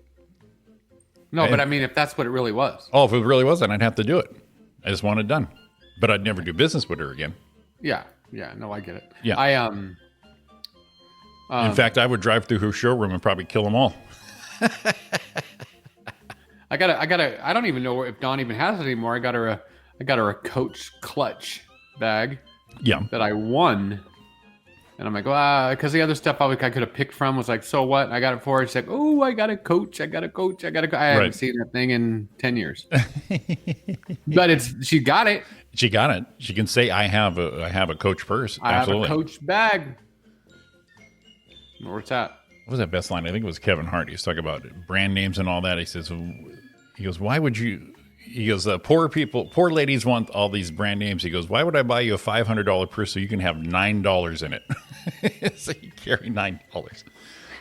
No, but I mean, if that's what it really was. Oh, if it really was, then I'd have to do it. I just want it done. But I'd never do business with her again. Yeah. No, I get it. Yeah. In fact, I would drive through her showroom and probably kill them all. I don't even know if Dawn even has it anymore. I got her a Coach clutch bag. Yeah. That I won. And I'm like, because the other stuff I could have picked from was like, so what? And I got it for her. She's like, oh, I got a Coach. I haven't seen that thing in 10 years. But she got it. She got it. She can say, I have a Coach purse. Absolutely. I have a Coach bag. Where it's at. What was that best line? I think it was Kevin Hart. He was talking about brand names and all that. He goes, why would you? He goes, poor ladies want all these brand names. He goes, why would I buy you a $500 purse so you can have $9 in it? So you carry $9.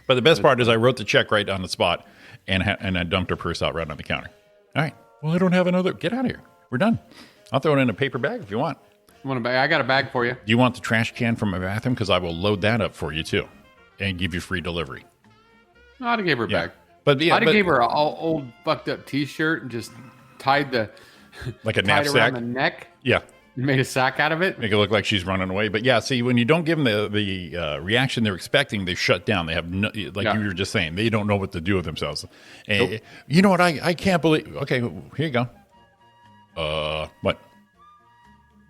But the best part is I wrote the check right on the spot and I dumped her purse out right on the counter. All right. Well, I don't have another. Get out of here. We're done. I'll throw it in a paper bag if you want. I got a bag for you. Do you want the trash can from my bathroom? Because I will load that up for you too and give you free delivery. No, I'd have gave her a bag. But I'd have gave her an old fucked up T-shirt and just tied like a tied knapsack around the neck. Yeah. Made a sack out of it. Make it look like she's running away. But yeah, see, when you don't give them the reaction they're expecting, they shut down. They have no, you were just saying, they don't know what to do with themselves. And you know what? I can't believe. Okay, here you go. What?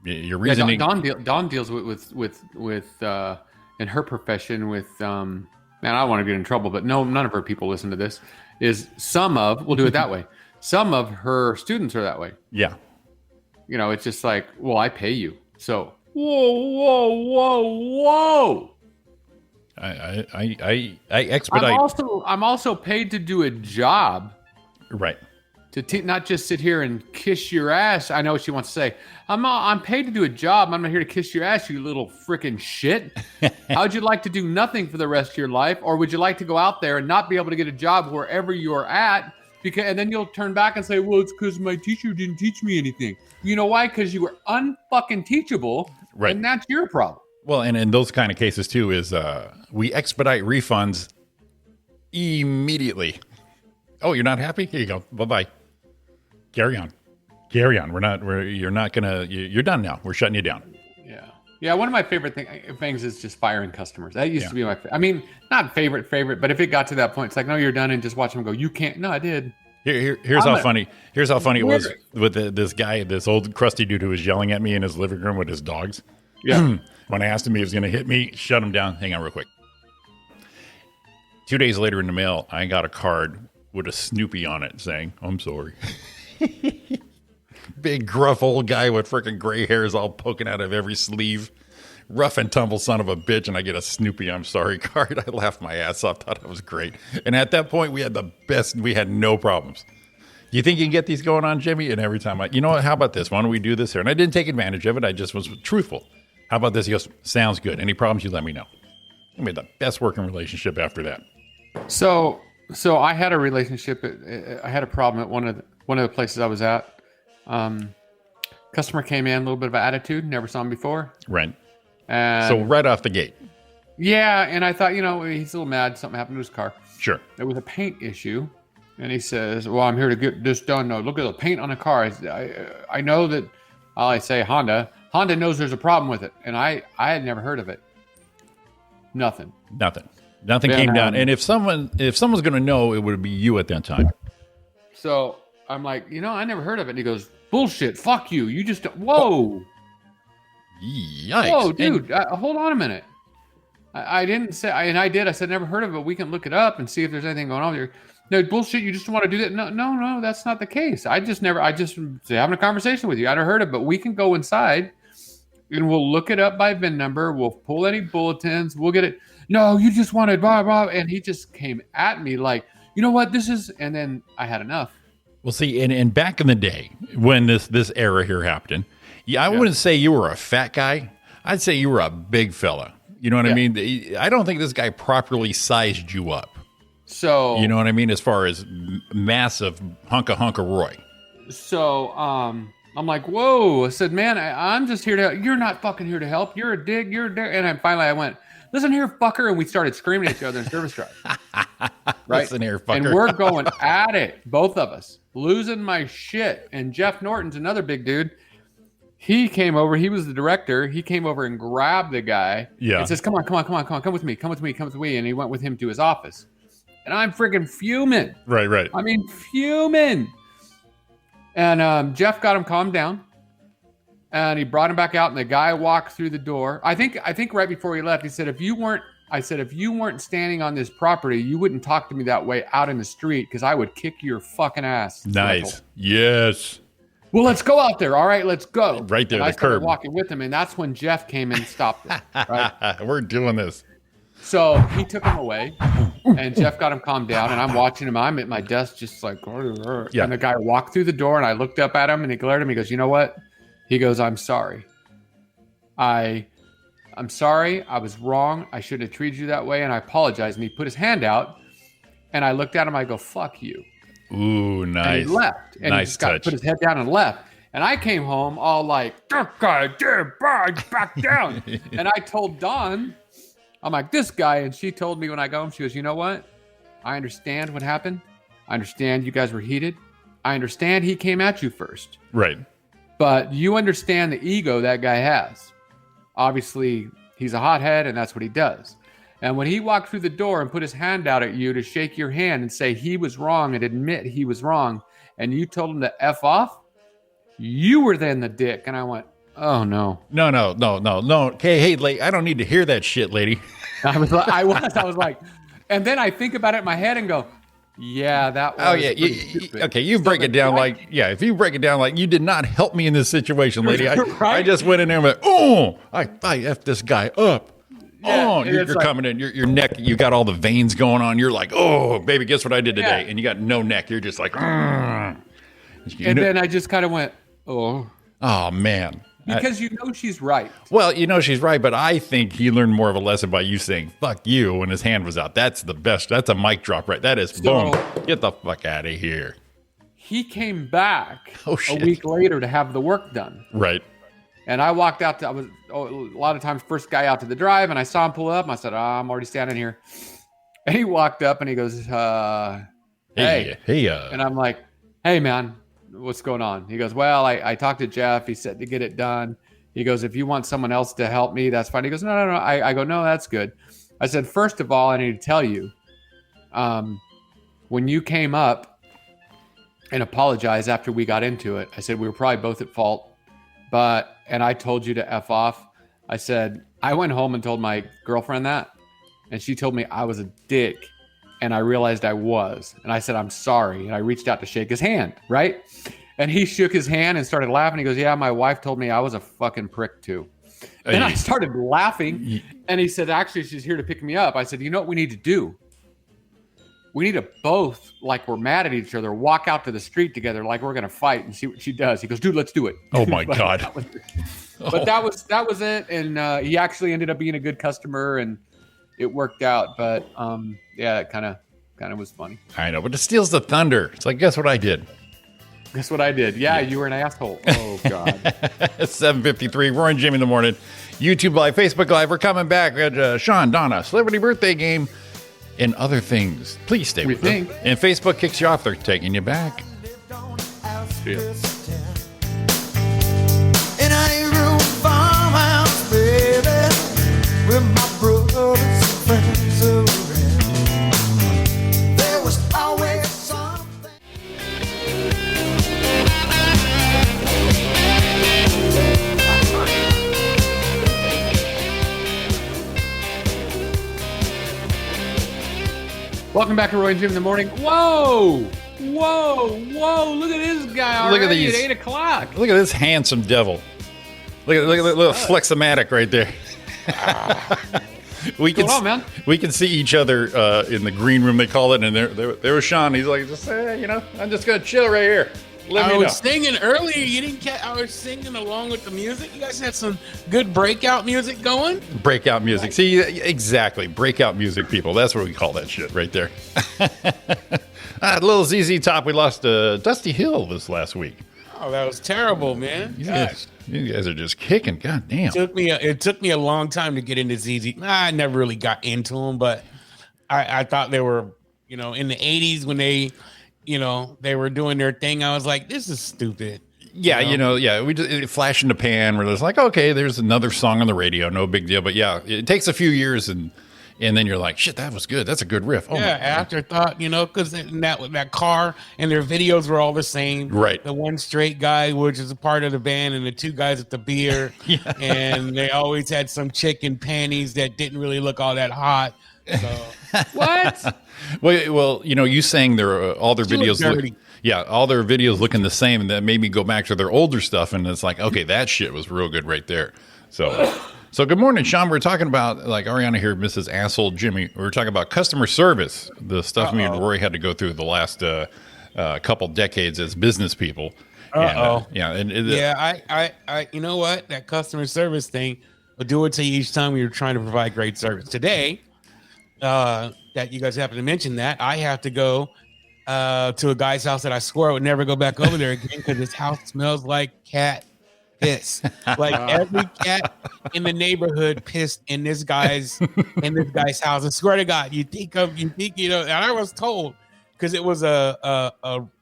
Your reasoning. Dawn deals with in her profession with man. I don't want to get in trouble, but no, none of her people listen to this. We'll do it that way. Some of her students are that way. Yeah. You know, it's just like, well, I pay you. So, whoa. I expedite. I'm also paid to do a job. Right. To not just sit here and kiss your ass. I know what she wants to say. I'm paid to do a job. I'm not here to kiss your ass, you little freaking shit. How'd you like to do nothing for the rest of your life? Or would you like to go out there and not be able to get a job wherever you're at? And then you'll turn back and say, well, it's because my teacher didn't teach me anything. You know why? Because you were unfucking teachable. Right. And that's your problem. Well, and in those kind of cases, too, is we expedite refunds immediately. Oh, you're not happy? Here you go. Bye-bye. Carry on. You're done now. We're shutting you down. Yeah, one of my favorite things is just firing customers. That used to be my I mean, not favorite, but if it got to that point, it's like, no, you're done, and just watch them go, you can't. No, I did. Here's how funny it was with this guy, this old crusty dude who was yelling at me in his living room with his dogs. Yeah. When I asked him if he was going to hit me, shut him down. Hang on real quick. 2 days later in the mail, I got a card with a Snoopy on it saying, I'm sorry. Big, gruff old guy with freaking gray hairs all poking out of every sleeve. Rough and tumble son of a bitch, and I get a Snoopy I'm sorry card. I laughed my ass off, thought it was great. And at that point, we had no problems. Do you think you can get these going on, Jimmy? And every time you know what, how about this? Why don't we do this here? And I didn't take advantage of it. I just was truthful. How about this? He goes, sounds good. Any problems, you let me know. We had the best working relationship after that. So I had a relationship. I had a problem at one of the places I was at. Customer came in, a little bit of an attitude. Never saw him before. Right. And so right off the gate. Yeah, and I thought, he's a little mad. Something happened to his car. Sure. It was a paint issue. And he says, well, I'm here to get this done. No, look at the paint on the car. I know that, I say Honda knows there's a problem with it. And I had never heard of it. Nothing came down. And if someone's going to know, it would be you at that time. So I'm like, I never heard of it. And he goes, bullshit. Fuck you. You just, whoa. Yikes. Whoa, dude. Hold on a minute. I didn't say, and I did. I said, never heard of it. We can look it up and see if there's anything going on here. No, bullshit. You just want to do that. No, that's not the case. I just having a conversation with you. I never heard of it, but we can go inside and we'll look it up by VIN number. We'll pull any bulletins. We'll get it. No, you just wanted blah, blah. And he just came at me like, you know what this is? And then I had enough. Well, see, and back in the day when this era here happened, I wouldn't say you were a fat guy. I'd say you were a big fella. You know what I mean? I don't think this guy properly sized you up. So you know what I mean, as far as massive hunka Roy. So I'm like, whoa! I said, man, I'm just here to help. You're not fucking here to help. You're a dig. You're a dig. And finally I went, listen here, fucker, and we started screaming at each other in service drive. Right? Listen here, fucker. And we're going at it, both of us, losing my shit. And Jeff Norton's another big dude. He came over. He was the director. He came over and grabbed the guy. Yeah. And says, come on, come with me. And he went with him to his office. And I'm freaking fuming. Right. I mean, fuming. And Jeff got him calmed down. And he brought him back out, and the guy walked through the door. I think right before he left, he said, if you weren't standing on this property, you wouldn't talk to me that way out in the street because I would kick your fucking ass. Nice. Yes. Well, let's go out there. All right, let's go. Right there, and I started curb. Walking with him, and that's when Jeff came and stopped it. Right? We're doing this. So he took him away, and Jeff got him calmed down, and I'm watching him. I'm at my desk just like, yeah. And the guy walked through the door, and I looked up at him, and he glared at me. He goes, you know what? He goes, I'm sorry. I I'm sorry. I was wrong. I shouldn't have treated you that way. And I apologize. And he put his hand out. And I looked at him. I go, fuck you. Ooh, And nice. he left. And Nice he touch. put his head down and left. And I came home all like, that guy did back down. And I told Dawn, I'm like, this guy. And she told me when I got home, she goes, you know what? I understand what happened. I understand you guys were heated. I understand he came at you first. Right. But you understand the ego that guy has. Obviously, he's a hothead, and that's what he does. And when he walked through the door and put his hand out at you to shake your hand and say he was wrong and admit he was wrong, and you told him to F off, you were then the dick. And I went, oh, no. No. Okay, hey, lady, I don't need to hear that shit, lady. I was like, and then I think about it in my head and go, yeah, that was. Oh, yeah. pretty stupid. Okay, you break it down like, if you break it down like you did not help me in this situation, lady. I just went in there and went, oh, I effed this guy up. Yeah, oh, and you're it's like- coming in, your neck, you got all the veins going on. You're like, oh, baby, guess what I did today? Yeah. And you got no neck. You're just like, And then I just kind of went, oh. oh, man. Because you know she's right. Well, you know she's right, but I think he learned more of a lesson by you saying "fuck you" when his hand was out. That's the best. That's a mic drop, right? That is boom. Get the fuck out of here. He came back Oh, a shit. week later to have the work done. Right. And I walked out. I was a lot of times first guy out to the drive, and I saw him pull up. And I said, I'm already standing here. And he walked up and he goes, hey. And I'm like, hey, man, what's going on? He goes, well, I talked to Jeff. He said to get it done. He goes, if you want someone else to help me, that's fine. He goes, no. I go, no, that's good. I said, first of all, I need to tell you, when you came up and apologized after we got into it, I said, we were probably both at fault, and I told you to F off. I said, I went home and told my girlfriend that, and she told me I was a dick, and I realized I was. And I said, I'm sorry. And I reached out to shake his hand, right? And he shook his hand and started laughing. He goes, yeah, my wife told me I was a fucking prick too. And I started laughing. And he said, actually, she's here to pick me up. I said, you know what we need to do? We need to both, like we're mad at each other, walk out to the street together like we're going to fight and see what she does. He goes, dude, let's do it. Oh, my God. That was it. And he actually ended up being a good customer, and it worked out. But yeah, it kind of was funny. I know, but it steals the thunder. It's like, guess what I did? Guess what I did? Yeah, you were an asshole. Oh, God. 7:53. Roy and Jimmy in the morning. YouTube Live, Facebook Live. We're coming back at Sean, Donna, Celebrity Birthday Game, and other things. Please stay with us. And Facebook kicks you off. They're taking you back. Yeah. In a room farmhouse, baby, with my brothers and friends around. There was always something. Welcome back to Roy and Jim in the morning. Whoa! Look at this guy already. Look at these. At 8 o'clock. Look at this handsome devil. Look at that little Flexomatic right there. We can, What's going on, man? We can see each other in the green room, they call it, and there was Sean. He's like, just I'm just gonna chill right here. I was singing earlier. You didn't catch? I was singing along with the music. You guys had some good breakout music going. Breakout music. See, exactly. Breakout music, people. That's what we call that shit right there. Little ZZ Top. We lost Dusty Hill this last week. Oh, that was terrible, man. Gosh. You guys are just kicking. God damn. It took me a long time to get into ZZ. I never really got into them, but I thought they were, in the 80s when they were doing their thing. I was like, this is stupid. Yeah, we just flash in the pan where it's like, okay, there's another song on the radio, no big deal. But yeah, it takes a few years and then you're like, shit, that was good. That's a good riff. Oh, yeah, afterthought, because that car and their videos were all the same. Right. The one straight guy, which is a part of the band, and the two guys with the beer. Yeah. And they always had some chick in panties that didn't really look all that hot. So What? Well, you saying all their videos dirty. all their videos looking the same, and that made me go back to their older stuff, and it's like, okay, that shit was real good right there. So good morning, Sean. We're talking about, like Ariana here, Mrs. Asshole Jimmy. We were talking about customer service, the stuff me and Roy had to go through the last couple decades as business people. I you know what? That customer service thing We'll do it to you each time we were trying to provide great service. Today, that you guys happen to mention that, I have to go to a guy's house that I swore I would never go back over there again because his house smells like cat piss. Like every cat in the neighborhood pissed in this guy's house. I swear to God, you think, and I was told because it was a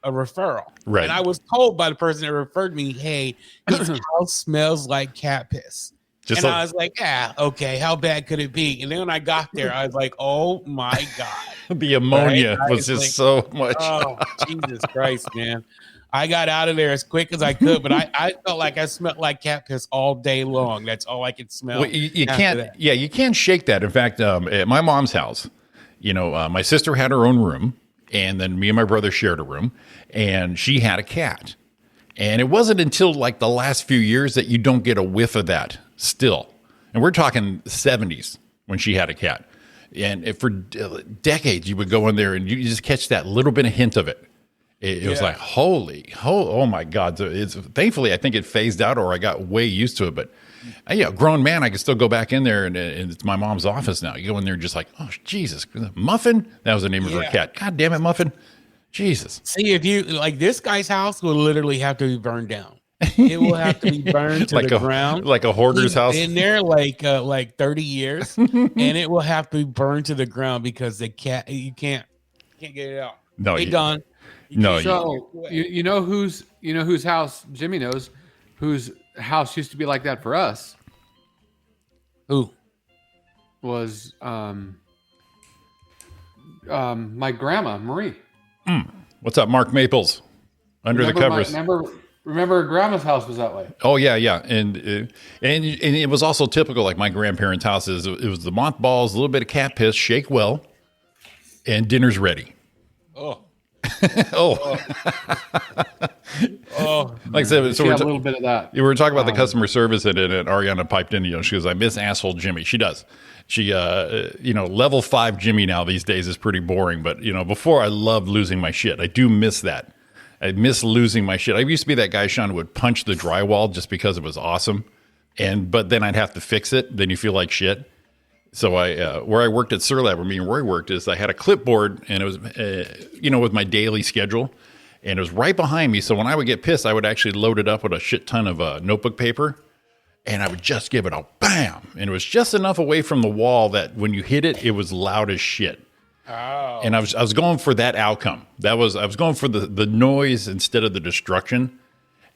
referral, Right? And I was told by the person that referred me, "Hey, his house smells like cat piss." Just I was like, "Yeah, okay, how bad could it be?" And then when I got there, I was like, "Oh my God." the ammonia Right? was just so much. Oh, Jesus Christ, man. I got out of there as quick as I could, but I felt like I smelled like cat piss all day long. That's all I could smell. Well, you can't. that. Yeah, you can't shake that. In fact, at my mom's house, my sister had her own room, and then me and my brother shared a room, and she had a cat. And it wasn't until like the last few years that you don't get a whiff of that still. And we're talking 70s when she had a cat. And for decades, you would go in there and you just catch that little bit of hint of it. It was like, oh my God. So thankfully, I think it phased out or I got way used to it. But grown man, I can still go back in there and it's my mom's office now. You go in there and just like, oh, Jesus, Muffin? That was the name of her cat. God damn it, Muffin. Jesus. See, if you like this guy's house will literally have to be burned down. It will have to be burned to the ground. Like a hoarder's house. In there like 30 years. And it will have to be burned to the ground because the cat, you can't get it out. No, hey, Don. So you know whose house Jimmy knows, whose house used to be like that for us. Who was my grandma Marie. What's up, Mark Maples? Under the covers. Remember, grandma's house was that way. Oh yeah, and it was also typical. Like my grandparents' houses, it was the mothballs, a little bit of cat piss, shake well, and dinner's ready. Oh. Oh. Like I said, so we're a little bit of that. We were talking about the customer service, and Ariana piped in. She goes, "I miss asshole Jimmy." She does. She, level 5 Jimmy now these days is pretty boring. But before I loved losing my shit. I do miss that. I miss losing my shit. I used to be that guy, Sean, who would punch the drywall just because it was awesome, but then I'd have to fix it. Then you feel like shit. So where I worked at Surlab, where me and Roy worked, is I had a clipboard, and it was, with my daily schedule, and it was right behind me. So when I would get pissed, I would actually load it up with a shit ton of notebook paper, and I would just give it a bam, and it was just enough away from the wall that when you hit it, it was loud as shit. Oh. And I was going for that outcome. I was going for the noise instead of the destruction.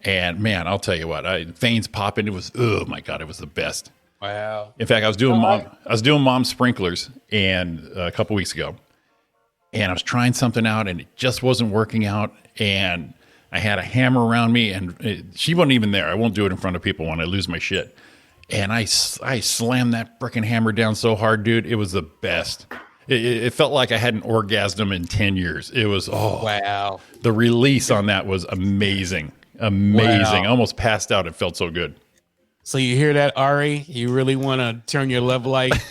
And man, I'll tell you what, veins popping. It was, oh my God, it was the best. Wow. In fact, I was doing mom sprinklers and a couple weeks ago, and I was trying something out, and it just wasn't working out. And I had a hammer around me, and she wasn't even there. I won't do it in front of people when I lose my shit. And I slammed that freaking hammer down so hard, dude. It was the best. It felt like I hadn't orgasmed in 10 years. It was, wow. The release on that was amazing. Amazing. Wow. I almost passed out. It felt so good. So you hear that, Ari? You really want to turn your love life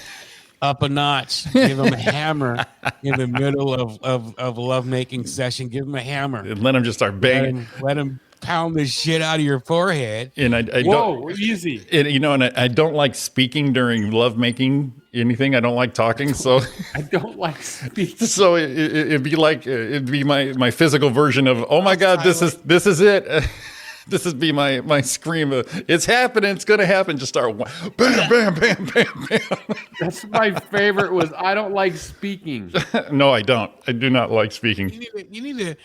up a notch. Give him a hammer in the middle of a lovemaking session. Give him a hammer. And let him just start banging. Let him pound the shit out of your forehead. And I don't easy. And I don't like speaking during lovemaking anything. I don't like talking, so I don't like speaking. So it'd be my physical version of, oh my God, this is it. This would be my scream of, it's happening, it's going to happen. Just start bam, bam, bam, bam, bam. That's my favorite was, I don't like speaking. No, I don't. I do not like speaking. You need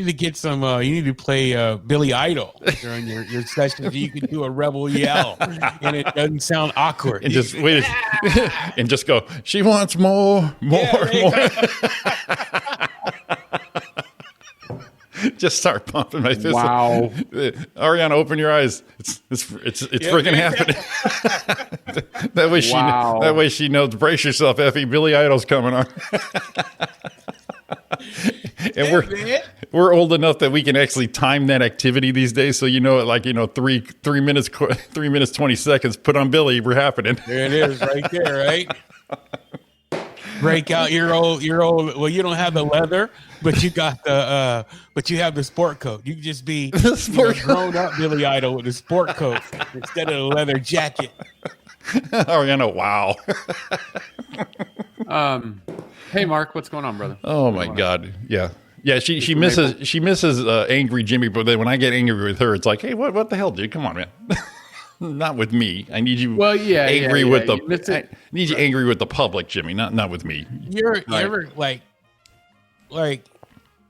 to get some, you need to play Billy Idol during your session so you can do a rebel yell and it doesn't sound awkward. And just wait and just go, she wants more. Just start pumping my fist. Wow, Ariana, open your eyes. It's freaking happening. That way she knows. Brace yourself, Effie. Billy Idol's coming on. And we're old enough that we can actually time that activity these days. So three minutes 20 seconds. Put on Billy. We're happening. There it is, right there, right. Break out your old. Well, you don't have the leather, but you got but you have the sport coat. You can just be grown up Billy Idol with a sport coat instead of the leather jacket. Ariana, wow. Hey, Mark, what's going on, brother? Oh my God. Yeah. Yeah, she misses angry Jimmy, but then when I get angry with her, it's like, hey, what the hell, dude? Come on, man. Not with me. I need you angry with I need you angry with the public, Jimmy, not with me. You ever like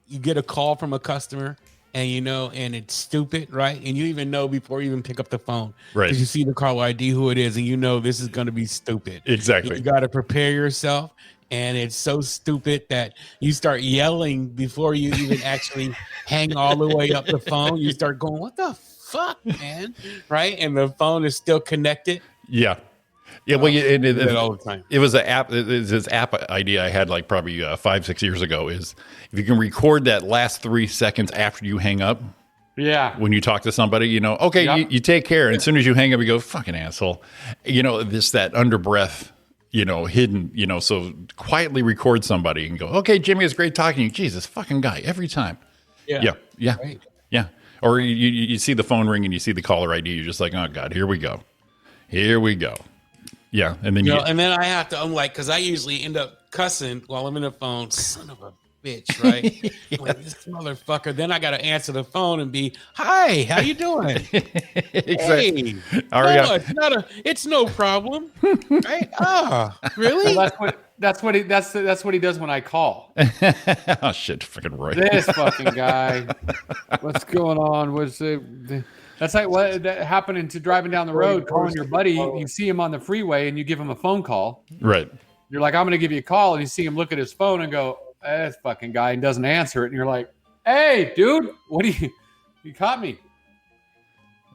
you get a call from a customer and it's stupid, right? And you even know before you even pick up the phone, right? Because you see the caller ID, who it is, and you know this is going to be stupid. Exactly. You got to prepare yourself. And it's so stupid that you start yelling before you even actually hang all the way up the phone. You start going, what the fuck, man? Right? And the phone is still connected. Yeah. Yeah. Well, it all the time. It was an app. This app idea I had like probably 5-6 years ago is if you can record that last 3 seconds after you hang up. Yeah. When you talk to somebody, okay, yep. you take care. And as soon as you hang up, you go, fucking asshole. That under breath. Hidden, so quietly record somebody and go, okay, Jimmy, it's great talking to you. Jesus fucking guy every time. Yeah. Right. Yeah. Or you see the phone ring and you see the caller ID. You're just like, oh God, here we go. Yeah. And then and then I have to, I'm like, cause I usually end up cussing while I'm in the phone. Son of a bitch, right? Like, this motherfucker. Then I got to answer the phone and be, hi, how you doing? Exactly. Hey, no, it's no problem. Right? Really? Well, that's what he does when I call. Oh shit, fucking right. This fucking guy. What's going on? That's like what that happening to driving down the road, calling your buddy. You see him on the freeway and you give him a phone call. Right. You're like, I'm going to give you a call, and you see him look at his phone and go, this fucking guy, and doesn't answer it, and you're like, hey, dude, what do you caught me?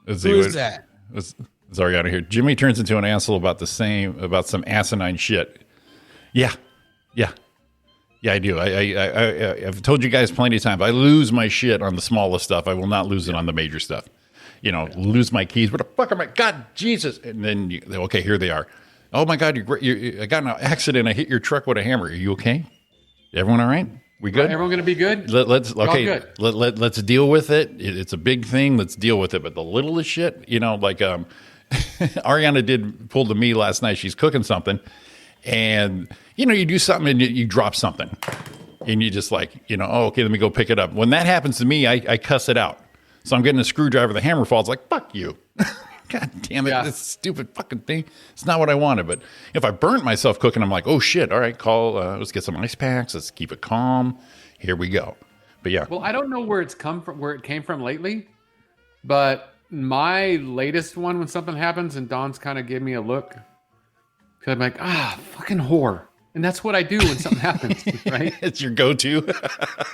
Who is that? It's Ariana here. Jimmy turns into an asshole about some asinine shit. Yeah, I do. I've told you guys plenty of times. I lose my shit on the smallest stuff. I will not lose it on the major stuff. Lose my keys. What the fuck am I? God, Jesus! And then okay, here they are. Oh my God, I got in an accident. I hit your truck with a hammer. Are you okay? Everyone all right? We good? Everyone going to be good? Let's good. Let's deal with it. It's a big thing. Let's deal with it. But the littlest shit, Ariana pulled to me last night. She's cooking something, and you do something and you drop something, and you just like oh, okay, let me go pick it up. When that happens to me, I cuss it out. So I'm getting a screwdriver. The hammer falls. Like fuck you. God damn it, This stupid fucking thing. It's not what I wanted. But if I burnt myself cooking, I'm like, oh shit, all right, let's get some ice packs. Let's keep it calm. Here we go. But yeah. Well, I don't know where it came from lately, but my latest one, when something happens and Dawn's kind of give me a look, because I'm like, fucking whore. And that's what I do when something happens, right? It's your go-to.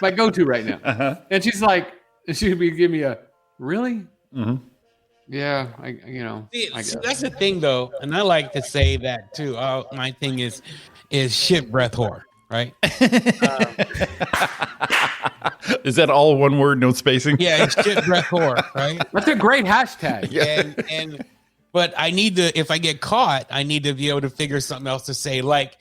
My go-to right now. Uh-huh. And she's like, she'd be give me a, really? Mm-hmm. Yeah, I guess. That's the thing, though, and I like to say that too. My thing is shit breath whore, right? Is that all one word, no spacing? Yeah, it's shit breath whore, right? That's a great hashtag. Yeah. But I need to, if I get caught, I need to be able to figure something else to say. Like,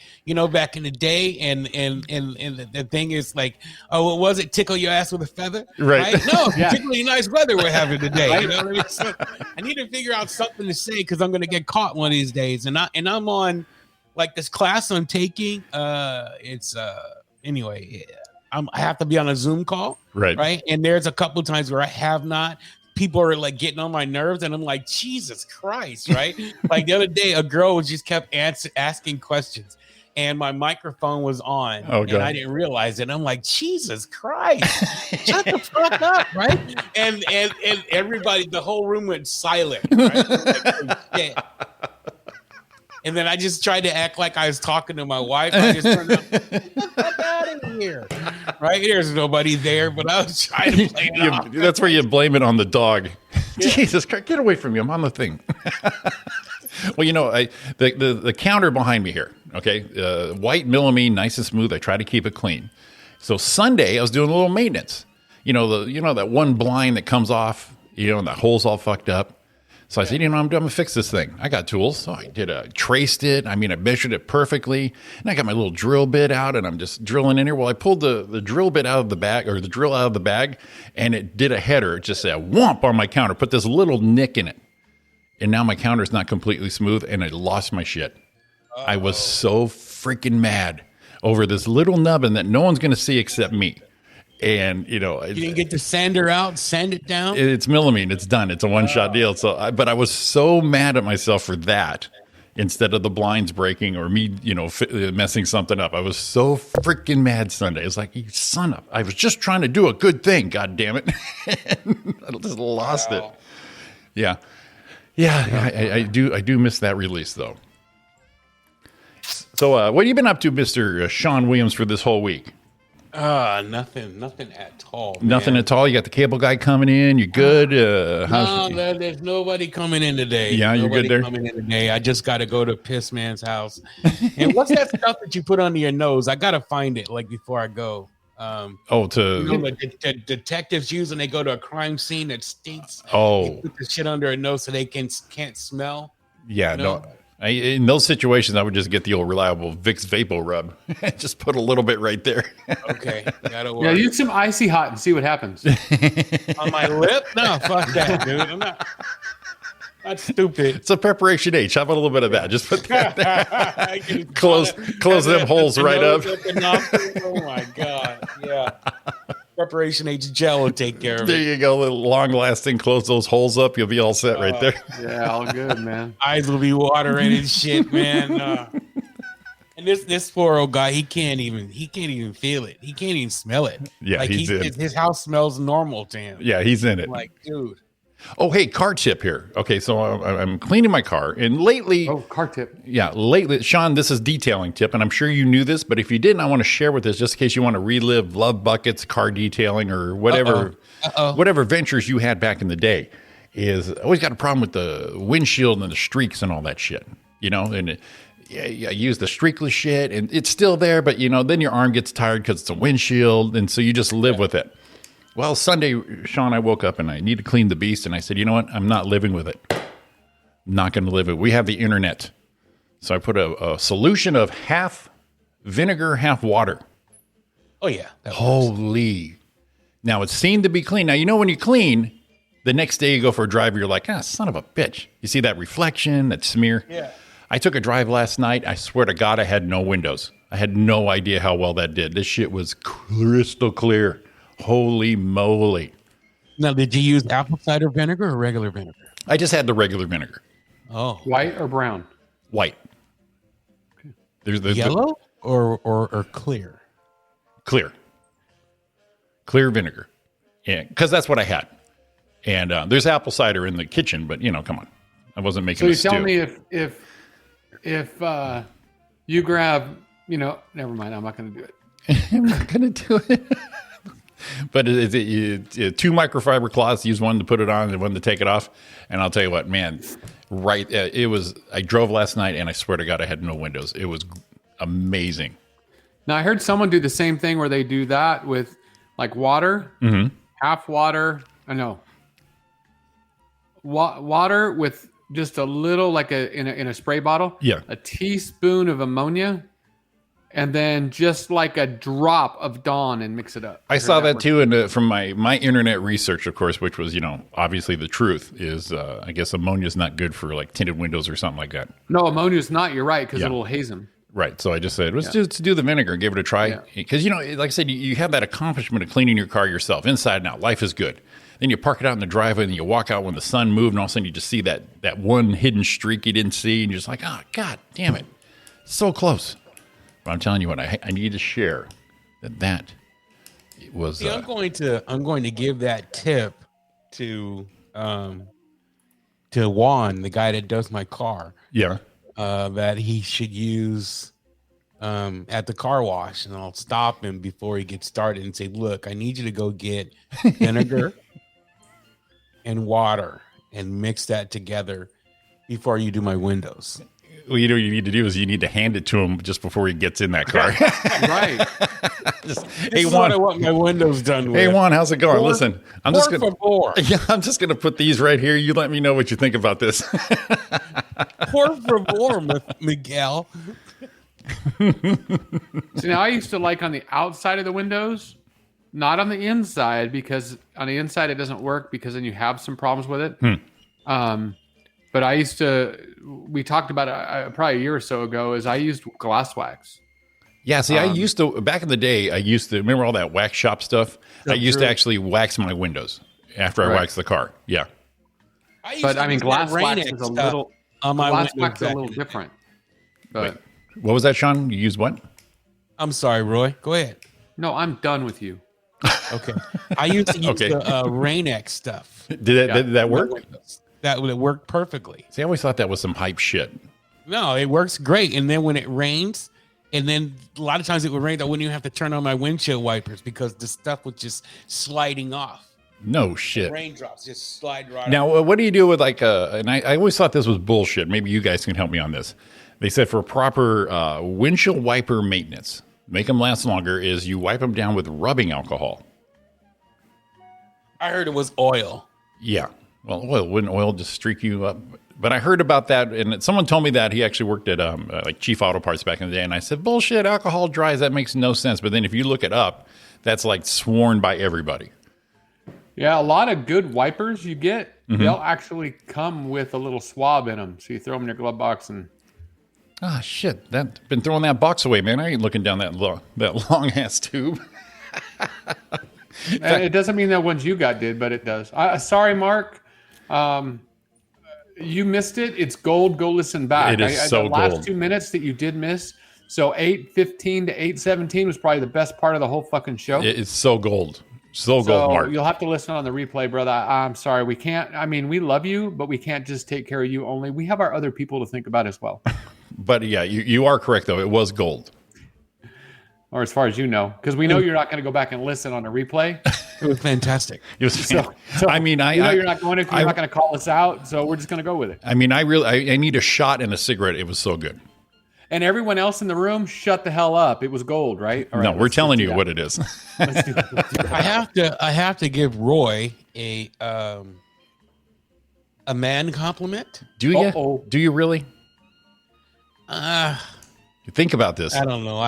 back in the day, and the thing is like, oh, what was it? Tickle your ass with a feather? Right. No, particularly nice weather we're having today. You know what I mean? So I need to figure out something to say because I'm going to get caught one of these days. And I'm on like this class I'm taking. Anyway, I have to be on a Zoom call. Right. And there's a couple of times where I have not. People are like getting on my nerves, and I'm like, Jesus Christ, right? Like the other day, a girl just kept asking questions, and my microphone was on, and I didn't realize it. I'm like, Jesus Christ, shut the fuck up, right? And everybody, the whole room went silent, right? Like, shit. And then I just tried to act like I was talking to my wife. I just turned up, get the fuck out of here. Right? There's nobody there, but I was trying to play it off. That's where you blame it on the dog. Yeah. Jesus Christ, get away from me. I'm on the thing. Well, the counter behind me here, okay? White melamine, nice and smooth. I try to keep it clean. So Sunday, I was doing a little maintenance. That one blind that comes off, and that hole's all fucked up. So I said, I'm going to fix this thing. I got tools. So I traced it. I measured it perfectly. And I got my little drill bit out, and I'm just drilling in here. Well, I pulled the drill bit out of the bag, or the drill out of the bag, and it did a header. It just said whomp on my counter, put this little nick in it. and now my counter's not completely smooth, and I lost my shit. I was so freaking mad over this little nubbin that no one's going to see except me. And, you know, You didn't get the sander out, sand it down? it's Millamine. It's done. It's a one-shot deal. So, but I was so mad at myself for that instead of the blinds breaking or me, you know, messing something up. I was so freaking mad Sunday. It's like, you son of, I was just trying to do a good thing. God damn it. I just lost it. Yeah. Yeah. I do miss that release though. So, what have you been up to, Mr. Sean Williams, for this whole week? Nothing at all. Nothing at all. You got the cable guy coming in. You're good. No, there's nobody coming in today. Yeah, you're good there. Coming in today. I just got to go to Piss Man's house. And what's that stuff that you put under your nose? I got to find it like before I go. You know, the detectives use when they go to a crime scene that stinks. They put the shit under their nose so they can't smell. Yeah, you know? no. In those situations, I would just get the old reliable Vicks Vapor Rub. Just put a little bit right there. Okay, that'll work. Yeah, use some icy hot and see what happens. On my lip? No, fuck that, dude. I'm not. That's stupid. It's a preparation H. Have a little bit of that. Just put that there. close them holes right up. Oh my god! Yeah. Preparation H gel will take care of There it. you go. Long lasting. Close those holes up. You'll be all set right there. Yeah, all good, man. Eyes will be watering and shit, man. And this poor old guy, he can't even feel it. He can't even smell it. Yeah, like he's in. his house smells normal to him. Yeah, he's in it. Like, dude. Oh, hey, car tip here. Okay, so I'm cleaning my car, and lately, car tip. Yeah, lately, Sean, this is detailing tip, and I'm sure you knew this, but if you didn't, I want to share with this just in case you want to relive love buckets, car detailing, or whatever, whatever ventures you had back in the day. Is I always got a problem with the windshield and the streaks and all that shit, you know, and I use the streakless shit, and it's still there, but you know, then your arm gets tired because it's a windshield, and so you just live with it. Well, Sunday, Sean, I woke up and I need to clean the beast. And I said, you know what? I'm not living with it. I'm not going to live with it. We have the internet. So I put a solution of half vinegar, half water. Oh, yeah. Holy. Now, it's seen to be clean. Now, you know, when you clean, the next day you go for a drive, you're like, son of a bitch. You see that reflection, that smear? Yeah. I took a drive last night. I swear to God, I had no windows. I had no idea how well that did. This shit was crystal clear. Holy moly. Now, did you use apple cider vinegar or regular vinegar? I just had the regular vinegar. Oh. White or brown? White. There's yellow or clear? Clear. Clear vinegar. Yeah, because that's what I had. And there's apple cider in the kitchen, but, you know, come on. I wasn't making a stew. So you tell me if you grab, you know, never mind, I'm not going to do it. I'm not going to do it. But it's 2 microfiber cloths. Use one to put it on and one to take it off. And I'll tell you what, man, it was, I drove last night and I swear to God, I had no windows. It was amazing. Now, I heard someone do the same thing where they do that with like water, half water. I know. Water with just a little, like in a spray bottle. Yeah. A teaspoon of ammonia. And then just like a drop of Dawn and mix it up. I saw that too, and from my internet research, of course, which was, you know, obviously the truth is, I guess ammonia is not good for like tinted windows or something like that. No, ammonia is not. You're right, because it'll haze them. Right. So I just said, let's just do the vinegar and give it a try. Because, you know, like I said, you have that accomplishment of cleaning your car yourself, inside and out. Life is good. Then you park it out in the driveway, and you walk out when the sun moved, and all of a sudden you just see that one hidden streak you didn't see, and you're just like, oh, God damn it. So close. But I'm telling you what, I need to share that was. See, I'm going to give that tip to Juan, the guy that does my car. Yeah. That he should use at the car wash, and I'll stop him before he gets started and say, "Look, I need you to go get vinegar and water and mix that together before you do my windows." Well, you know what you need to do is you need to hand it to him just before he gets in that car. Right. Hey, Juan, I want my windows done with. Hey, Juan, how's it going? Listen, I'm just going to put these right here. You let me know what you think about this. Por favor, Miguel. So now I used to like on the outside of the windows, not on the inside, because on the inside it doesn't work because then you have some problems with it. But I used to. We talked about it probably a year or so ago. Is I used glass wax. Yeah, see, I used to back in the day. I used to remember all that wax shop stuff. I used to actually wax my windows after I waxed the car. Yeah, But I mean, glass wax Rain-X is a stuff little. on my Glass windows wax is a back little in the day. different. But what was that, Sean? You used what? I'm sorry, Roy. Go ahead. no, I'm done with you. Okay. I used to use Okay. the Rain-X stuff. Did that work? That would work perfectly. See, I always thought that was some hype shit. No, it works great. And then when it rains, and then a lot of times it would rain, I wouldn't even have to turn on my windshield wipers because the stuff was just sliding off. No shit. Raindrops just slide right off. Now, what do you do with like and I always thought this was bullshit. Maybe you guys can help me on this. They said for proper windshield wiper maintenance, make them last longer, is you wipe them down with rubbing alcohol. I heard it was oil. Yeah. Well, wouldn't oil just streak you up? But I heard about that, and someone told me that he actually worked at like Chief Auto Parts back in the day, and I said, bullshit, alcohol dries, that makes no sense. But then if you look it up, that's like sworn by everybody. Yeah, a lot of good wipers you get, they'll actually come with a little swab in them. So you throw them in your glove box and. Ah, shit. Been throwing that box away, man. I ain't looking down that long ass tube. And it doesn't mean that ones you got did, but it does. Sorry, Mark. You missed it. It's gold. Go listen back. It is so the last gold. 2 minutes that you did miss. So 8:15 to 8:17 was probably the best part of the whole fucking show. It's so gold. So gold, Mark. You'll have to listen on the replay, brother. I'm sorry. We can't. I mean, we love you, but we can't just take care of you only. We have our other people to think about as well. But yeah, you are correct, though. It was gold. Or as far as you know, because we know you're not going to go back and listen on a replay. It was fantastic. It was, So I mean, you're not going to. You're not going to call us out, so we're just going to go with it. I mean, I need a shot and a cigarette. It was so good. And everyone else in the room, shut the hell up. It was gold, right? All No, right, we're let's telling do you that. what it is. Let's do that. Let's do that. I have to give Roy a man compliment. Do you? Uh-oh. Do you really? Think about this. I don't know.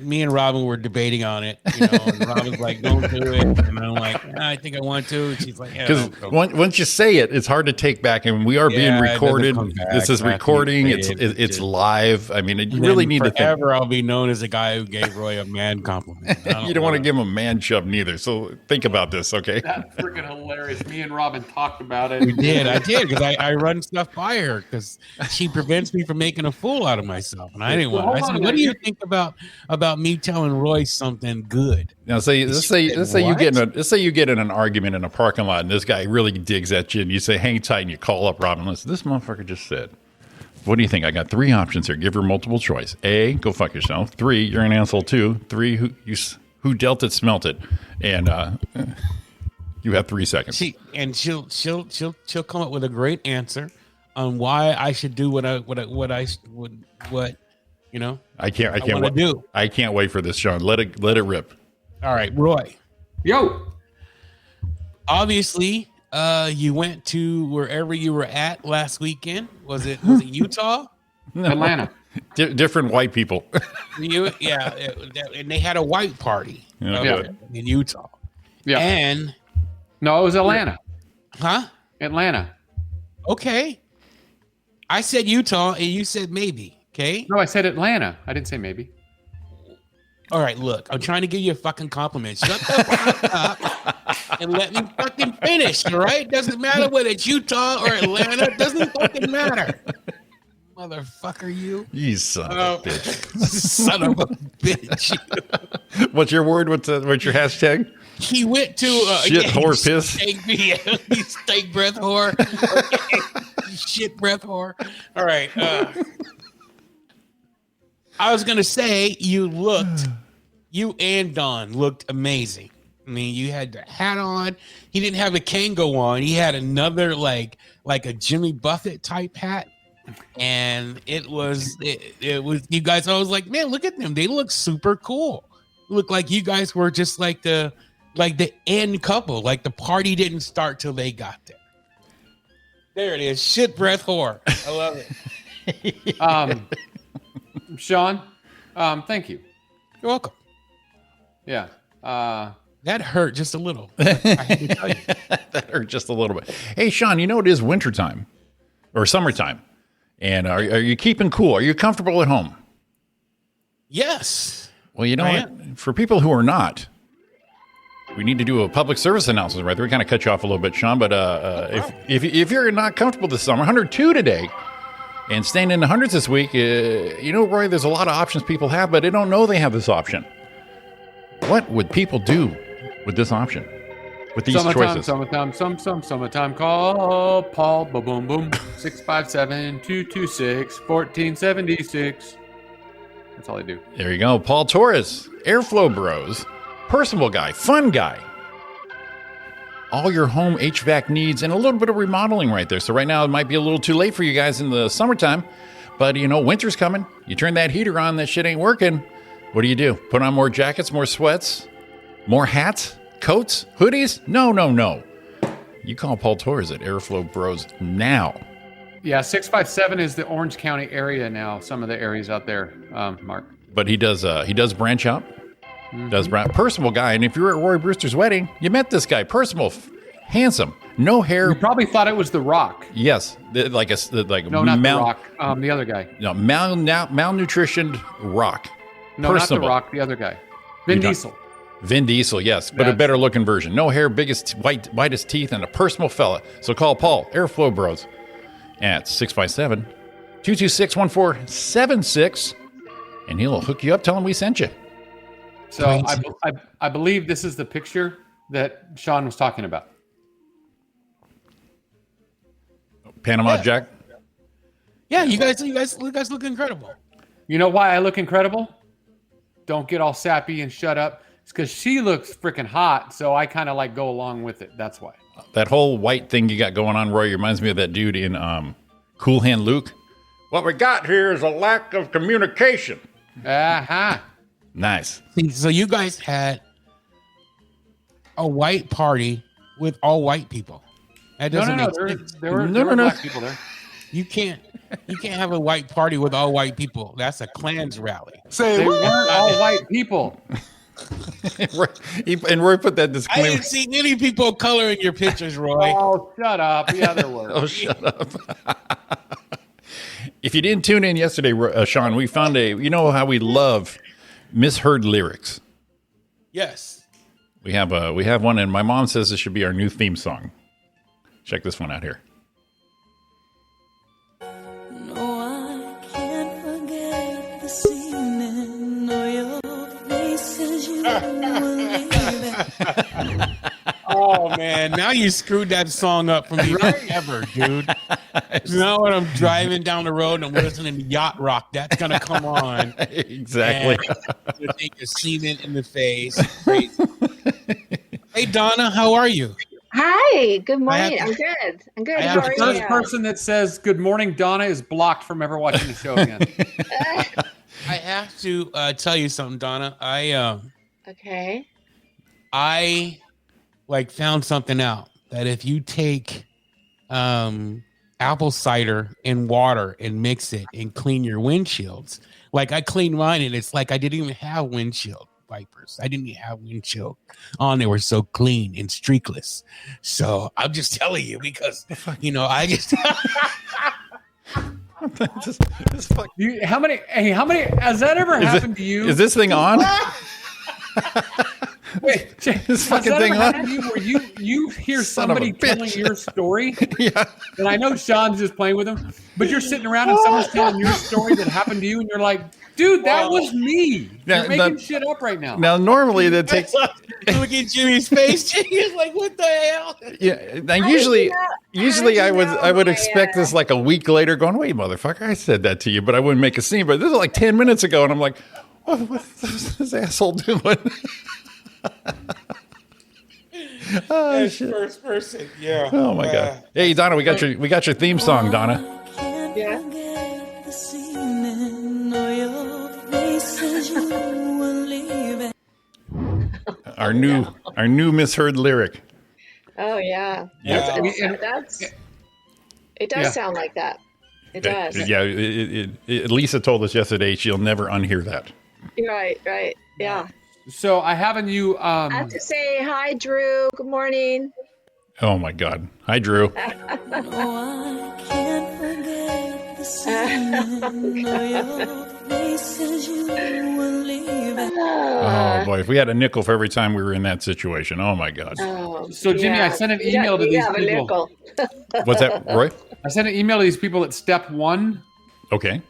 Me and Robin were debating on it, and Robin's like, "Don't do it," and I'm like, "I think I want to." And she's like, "Yeah." Because don't. once you say it, it's hard to take back, and we are being Yeah, it doesn't recorded. come back This is after you recording. say It's it. it's live. I mean, you And really then need to think. forever I'll be known as the guy who gave Roy a man compliment. You don't want to give him a man shove neither. So think about this, okay? That's freaking hilarious. Me and Robin talked about it. I did because I run stuff by her because she prevents me from making a fool out of myself, and I didn't Well, want. I hold said, on a "What do you minute. think about me telling Roy something good?" Now, let's say you What? get in an argument in a parking lot, and this guy really digs at you, and you say, "Hang tight," and you call up Robin. Listen, this motherfucker just said, "What do you think?" I got 3 options here. Give her multiple choice. A, go fuck yourself. 3, you're an asshole too. 3, who dealt it, smelt it, and you have 3 seconds. She'll come up with a great answer on why I should do what I can't wanna wait. do. I can't wait for this, Sean. Let it rip. All right, Roy. Yo, Obviously, you went to wherever you were at last weekend. Was it Utah? Atlanta. Different white people. And they had a white party Yeah. in Utah. Yeah. And No, it was Atlanta. huh? Atlanta. Okay. I said Utah, and you said maybe. Okay. No, I said Atlanta. I didn't say maybe. All right. Look, I'm trying to give you a fucking compliment. Shut the fuck up and let me fucking finish. All right. Doesn't matter whether it's Utah or Atlanta. It doesn't fucking matter. Motherfucker, you. You son of a bitch. Son of a bitch. What's your word? What's your hashtag? He went to Shit, whore, piss. Steak breath whore. Shit breath whore. All right. I was gonna say you and Don looked amazing. I mean, you had the hat on. He didn't have a Kango on. He had another like a Jimmy Buffett type hat. And it was you guys. I was like, man, look at them. They look super cool. Look like you guys were just like the end couple. Like the party didn't start till they got there. There it is. Shit breath whore. I love it. Sean, thank you. You're welcome. Yeah. That hurt just a little. I had to tell you. That hurt just a little bit. Hey, Sean, you know it is wintertime. or summertime. And are you keeping cool? Are you comfortable at home? Yes. Well, you know what? For people who are not, we need to do a public service announcement right there. We kind of cut you off a little bit, Sean, but if you're not comfortable this summer, 102 today, and staying in the hundreds this week, Roy, there's a lot of options people have, but they don't know they have this option. What would people do with this option? With these choices? Summertime, call Paul, boom, boom, boom, 657-226-1476. That's all I do. There you go. Paul Torres, Airflow Bros, personable guy, fun guy. All your home HVAC needs and a little bit of remodeling right there. So right now it might be a little too late for you guys in the summertime, but winter's coming. You turn that heater on, that shit ain't working. What do? Put on more jackets, more sweats, more hats, coats, hoodies? No. You call Paul Torres at Airflow Bros now. Yeah, 657 is the Orange County area now. Some of the areas out there, Mark. But he does branch out. Personable guy. And if you were at Roy Brewster's wedding, you met this guy. Personable, handsome, no hair. You probably thought it was The Rock. Yes, No, not The Rock. The other guy. No, malnutritioned Rock. No, personable. not The Rock. The other guy. Vin Diesel. Vin Diesel, yes, but a better looking version. No hair, biggest whitest teeth, and a personal fella. So call Paul, Airflow Bros, at 657-226-1476, and he'll hook you up. Tell him we sent you. So I believe this is the picture that Sean was talking about. Panama Jack. Yeah, you guys look incredible. You know why I look incredible? Don't get all sappy and shut up. It's because she looks freaking hot, so I kind of go along with it. That's why. That whole white thing you got going on, Roy, reminds me of that dude in Cool Hand Luke. What we got here is a lack of communication. Uh-huh. Nice. So you guys had a white party with all white people. That doesn't make sense. There were black people there. You can't have a white party with all white people. That's a Klan's rally. They weren't all white people. And Roy put that disclaimer. I didn't see any people of color in your pictures, Roy. Oh, shut up. Yeah, there were. Oh, shut up. If you didn't tune in yesterday, Sean, we found you know how we love misheard lyrics. Yes. We have one, and my mom says this should be our new theme song. Check this one out here. No, I can't forget this evening. No, your faces, you believe it. Oh man, now you screwed that song up for me forever, dude. You know when I'm driving down the road and I'm listening to Yacht Rock, that's gonna come on. Exactly. You take a semen in the face. Crazy. Hey Donna, how are you? Hi, good morning. I'm good. How The are first you? person that says good morning, Donna, is blocked from ever watching the show again. I have to tell you something, Donna. Okay. I found something out that if you take apple cider and water and mix it and clean your windshields, I cleaned mine and it's like I didn't even have windshield wipers. I didn't even have windshield on. They were so clean and streakless. So I'm just telling you because I just How many has that ever happened to you? Is this thing on? Wait, This fucking thing on? to you where you hear Son of a somebody telling bitch. your story? Yeah. And I know Sean's just playing with him, but you're sitting around and someone's telling your story that happened to you, and you're like, dude, that was me. You're making shit up right now. Now, normally that takes. look at Jimmy's face. Jimmy's like, what the hell? Yeah. Now, usually I would expect this a week later, going, "Wait, motherfucker, I said that to you," but I wouldn't make a scene. But this is 10 minutes ago, and I'm like, "What's this asshole doing?" Oh, shit. First person, yeah. Oh my god! Hey, Donna, we got your theme song, Donna. Yeah. This evening, no, your faces, you believe it. Our new misheard lyric. Oh yeah. Yeah. It does sound like that. It does. Yeah. Lisa told us yesterday she'll never unhear that. Right. Yeah. So I have a new I have to say hi, Drew. Good morning. Oh my God. Hi, Drew. No, I can't forget the seeing of your face as you were leaving. Oh boy, if we had a nickel for every time we were in that situation. Oh my God. So, Jimmy, I sent an email to these people. What's that, Roy? I sent an email to these people at Step 1 Okay.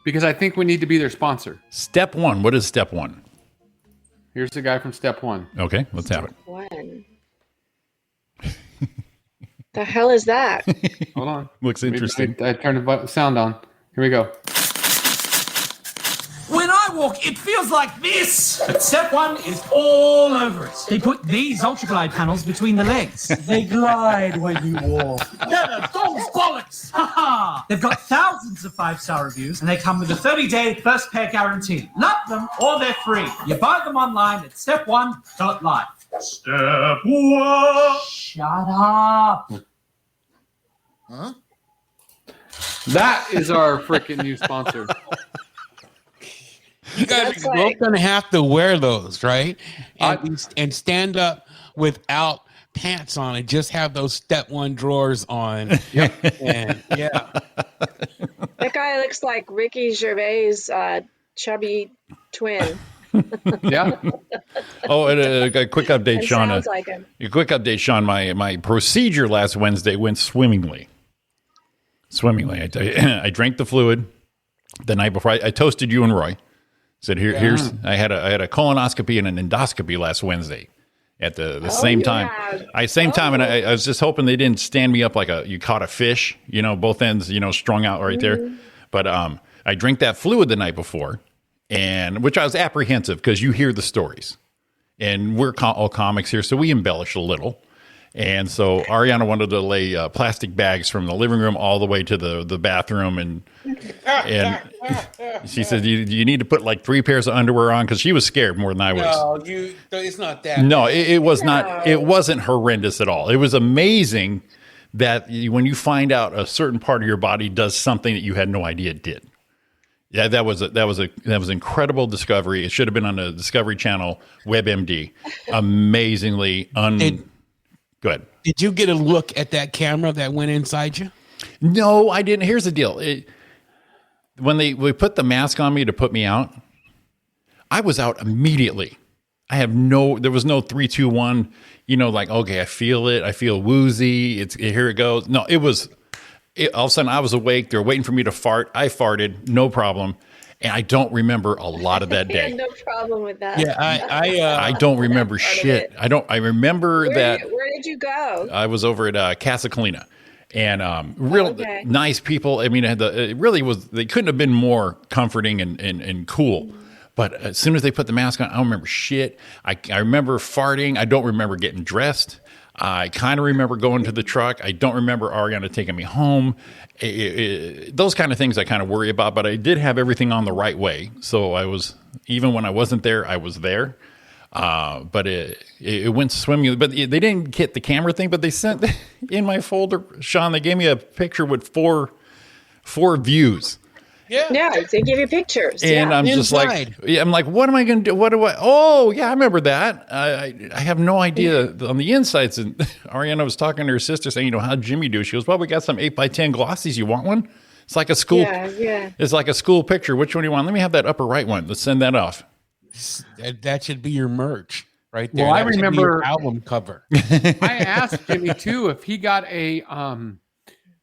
because I think we need to be their sponsor. Step 1. What is step 1? Here's the guy from Step 1. Okay, let's have it. When? The hell is that? Hold on. Looks interesting. I turned the sound on. Here we go. When I walk, it feels like this. But Step 1 is all over it. They put these ultraglide panels between the legs. They glide when you walk. Yeah, dog's bollocks. Ha-ha. They've got thousands of 5-star reviews, and they come with a 30-day first pair guarantee. Love them or they're free. You buy them online at step1.life. Step 1. Shut up. Huh? That is our freaking new sponsor. You guys That's are like- both gonna have to wear those, right? And stand up without pants on and just have those Step 1 drawers on. Yep. And yeah. That guy looks like Ricky Gervais' chubby twin. Yeah. Oh, and a quick update, It Sean. sounds like him. A quick update, Sean. My procedure last Wednesday went swimmingly. I drank the fluid the night before. I toasted you and Roy. Said here's I had a colonoscopy and an endoscopy last Wednesday at the same time. Time, and I was just hoping they didn't stand me up like you caught a fish, both ends, strung out right there. But I drank that fluid the night before, and which I was apprehensive because you hear the stories, and we're all comics here, so we embellish a little. And so Ariana wanted to lay plastic bags from the living room all the way to the bathroom, and she said you need to put like 3 pairs of underwear on because she was scared more than I was. No, it's not that. No, it was not. It wasn't horrendous at all. It was amazing that when you find out a certain part of your body does something that you had no idea it did. Yeah, that was incredible discovery. It should have been on the Discovery Channel, WebMD. Amazingly Go ahead. Did you get a look at that camera that went inside you? No, I didn't. Here's the deal. When we put the mask on me to put me out, I was out immediately. There was no 3, 2, 1, like, okay, I feel it. I feel woozy. Here it goes. No, all of a sudden I was awake. They were waiting for me to fart. I farted, no problem. And I don't remember a lot of that day. No problem with that. Yeah, I don't remember shit. I remember Where did you go? I was over at Casa Colina, and real nice people. I mean, it really was. They couldn't have been more comforting and cool. But as soon as they put the mask on, I don't remember shit. I remember farting. I don't remember getting dressed. I kind of remember going to the truck. I don't remember Ariana taking me home. Those kind of things I kind of worry about, but I did have everything on the right way. So even when I wasn't there, I was there. But it went swimming. But they didn't get the camera thing, but they sent in my folder, Sean, they gave me a picture with four views. Yeah, they give you pictures. And I'm just like, I'm like, what am I going to do? Oh, yeah, I remember that. I have no idea on the insides. And Ariana was talking to her sister saying, how'd Jimmy do? She goes, well, we got some 8x10 glossies. You want one? It's like a school. Yeah. It's like a school picture. Which one do you want? Let me have that upper right one. Let's send that off. That should be your merch right there. Well, I That should be remember your album cover. I asked Jimmy too if he got a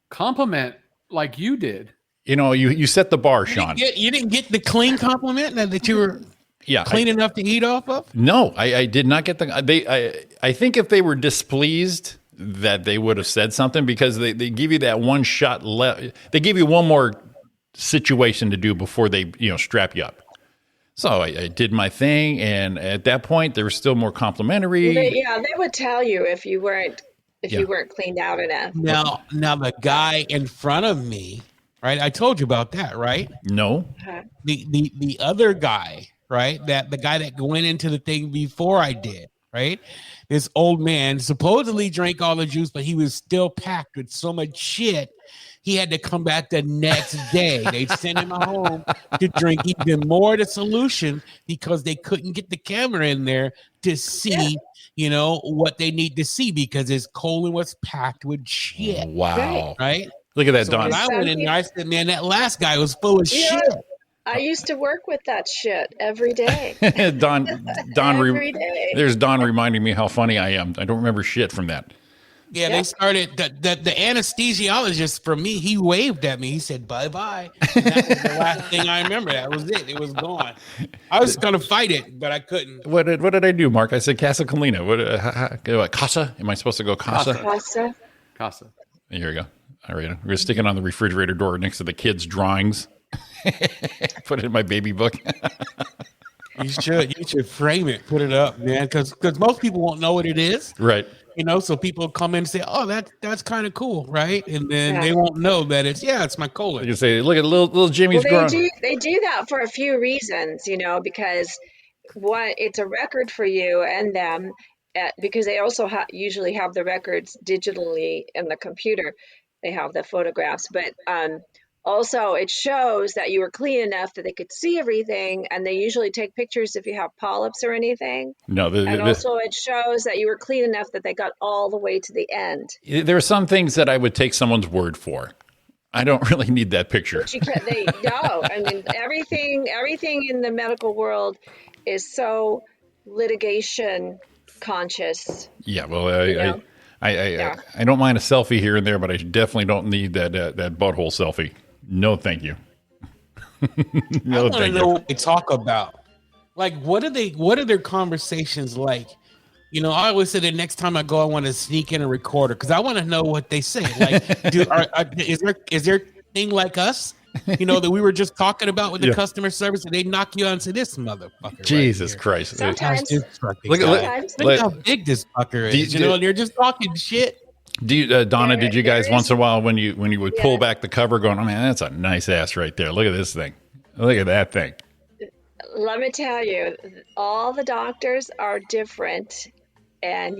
compliment like you did. You set the bar, Sean. You didn't get the clean compliment that you were clean enough to eat off of? No, I did not get I think if they were displeased that they would have said something because they give you that one shot left. They give you one more situation to do before they strap you up. So I did my thing, and at that point, there was still more complimentary. They would tell you if you weren't cleaned out enough. Now the guy in front of me, right? I told you about that, right? No. The other guy, right? The guy that went into the thing before I did, right? This old man supposedly drank all the juice, but he was still packed with so much shit. he had to come back the next day. They'd send him home to drink even more of the solution because they couldn't get the camera in there to see, what they need to see because his colon was packed with shit. Wow. Right? Look at that, So Don. when I went in there, I said, man, that last guy was full of shit. I used to work with that shit every day. Don, Every day. There's Don reminding me how funny I am. I don't remember shit from that. Yeah, they started the anesthesiologist for me. He waved at me. He said, "Bye-bye." And that was the last thing I remember. That was it. It was gone. I was going to fight it, but I couldn't. What did I do, Mark? I said Casa Colina. What, Casa? Am I supposed to go Casa? Casa. Here we go. All right. We're going to stick it on the refrigerator door next to the kids' drawings. Put it in my baby book. You should frame it, put it up, man, because most people won't know what it is, right? So people come in and say, "Oh, that's kind of cool," right? And then they won't know that it's my colon. You say, "Look at little Jimmy's growing." They do that for a few reasons, because one, it's a record for you and them, because they also usually have the records digitally in the computer. They have the photographs, but also it shows that you were clean enough that they could see everything, and they usually take pictures if you have polyps or anything. No, also it shows that you were clean enough that they got all the way to the end. There are some things that I would take someone's word for. I don't really need that picture. But no, I mean everything in the medical world is so litigation conscious. Yeah, well, I don't mind a selfie here and there, but I definitely don't need that butthole selfie. No, thank you. No, I want to know what they talk about. Like, what are their conversations like? I always say the next time I go, I want to sneak in a recorder because I want to know what they say. Like, is there thing like us? That we were just talking about with the customer service, and they knock you out and say, "This motherfucker." Jesus right Christ! Sometimes. Look how big this fucker is. And you're just talking shit. Do you, Donna? Did you guys once in a while when you would pull back the cover, going, "Oh man, that's a nice ass right there. Look at this thing. Look at that thing." Let me tell you, all the doctors are different, and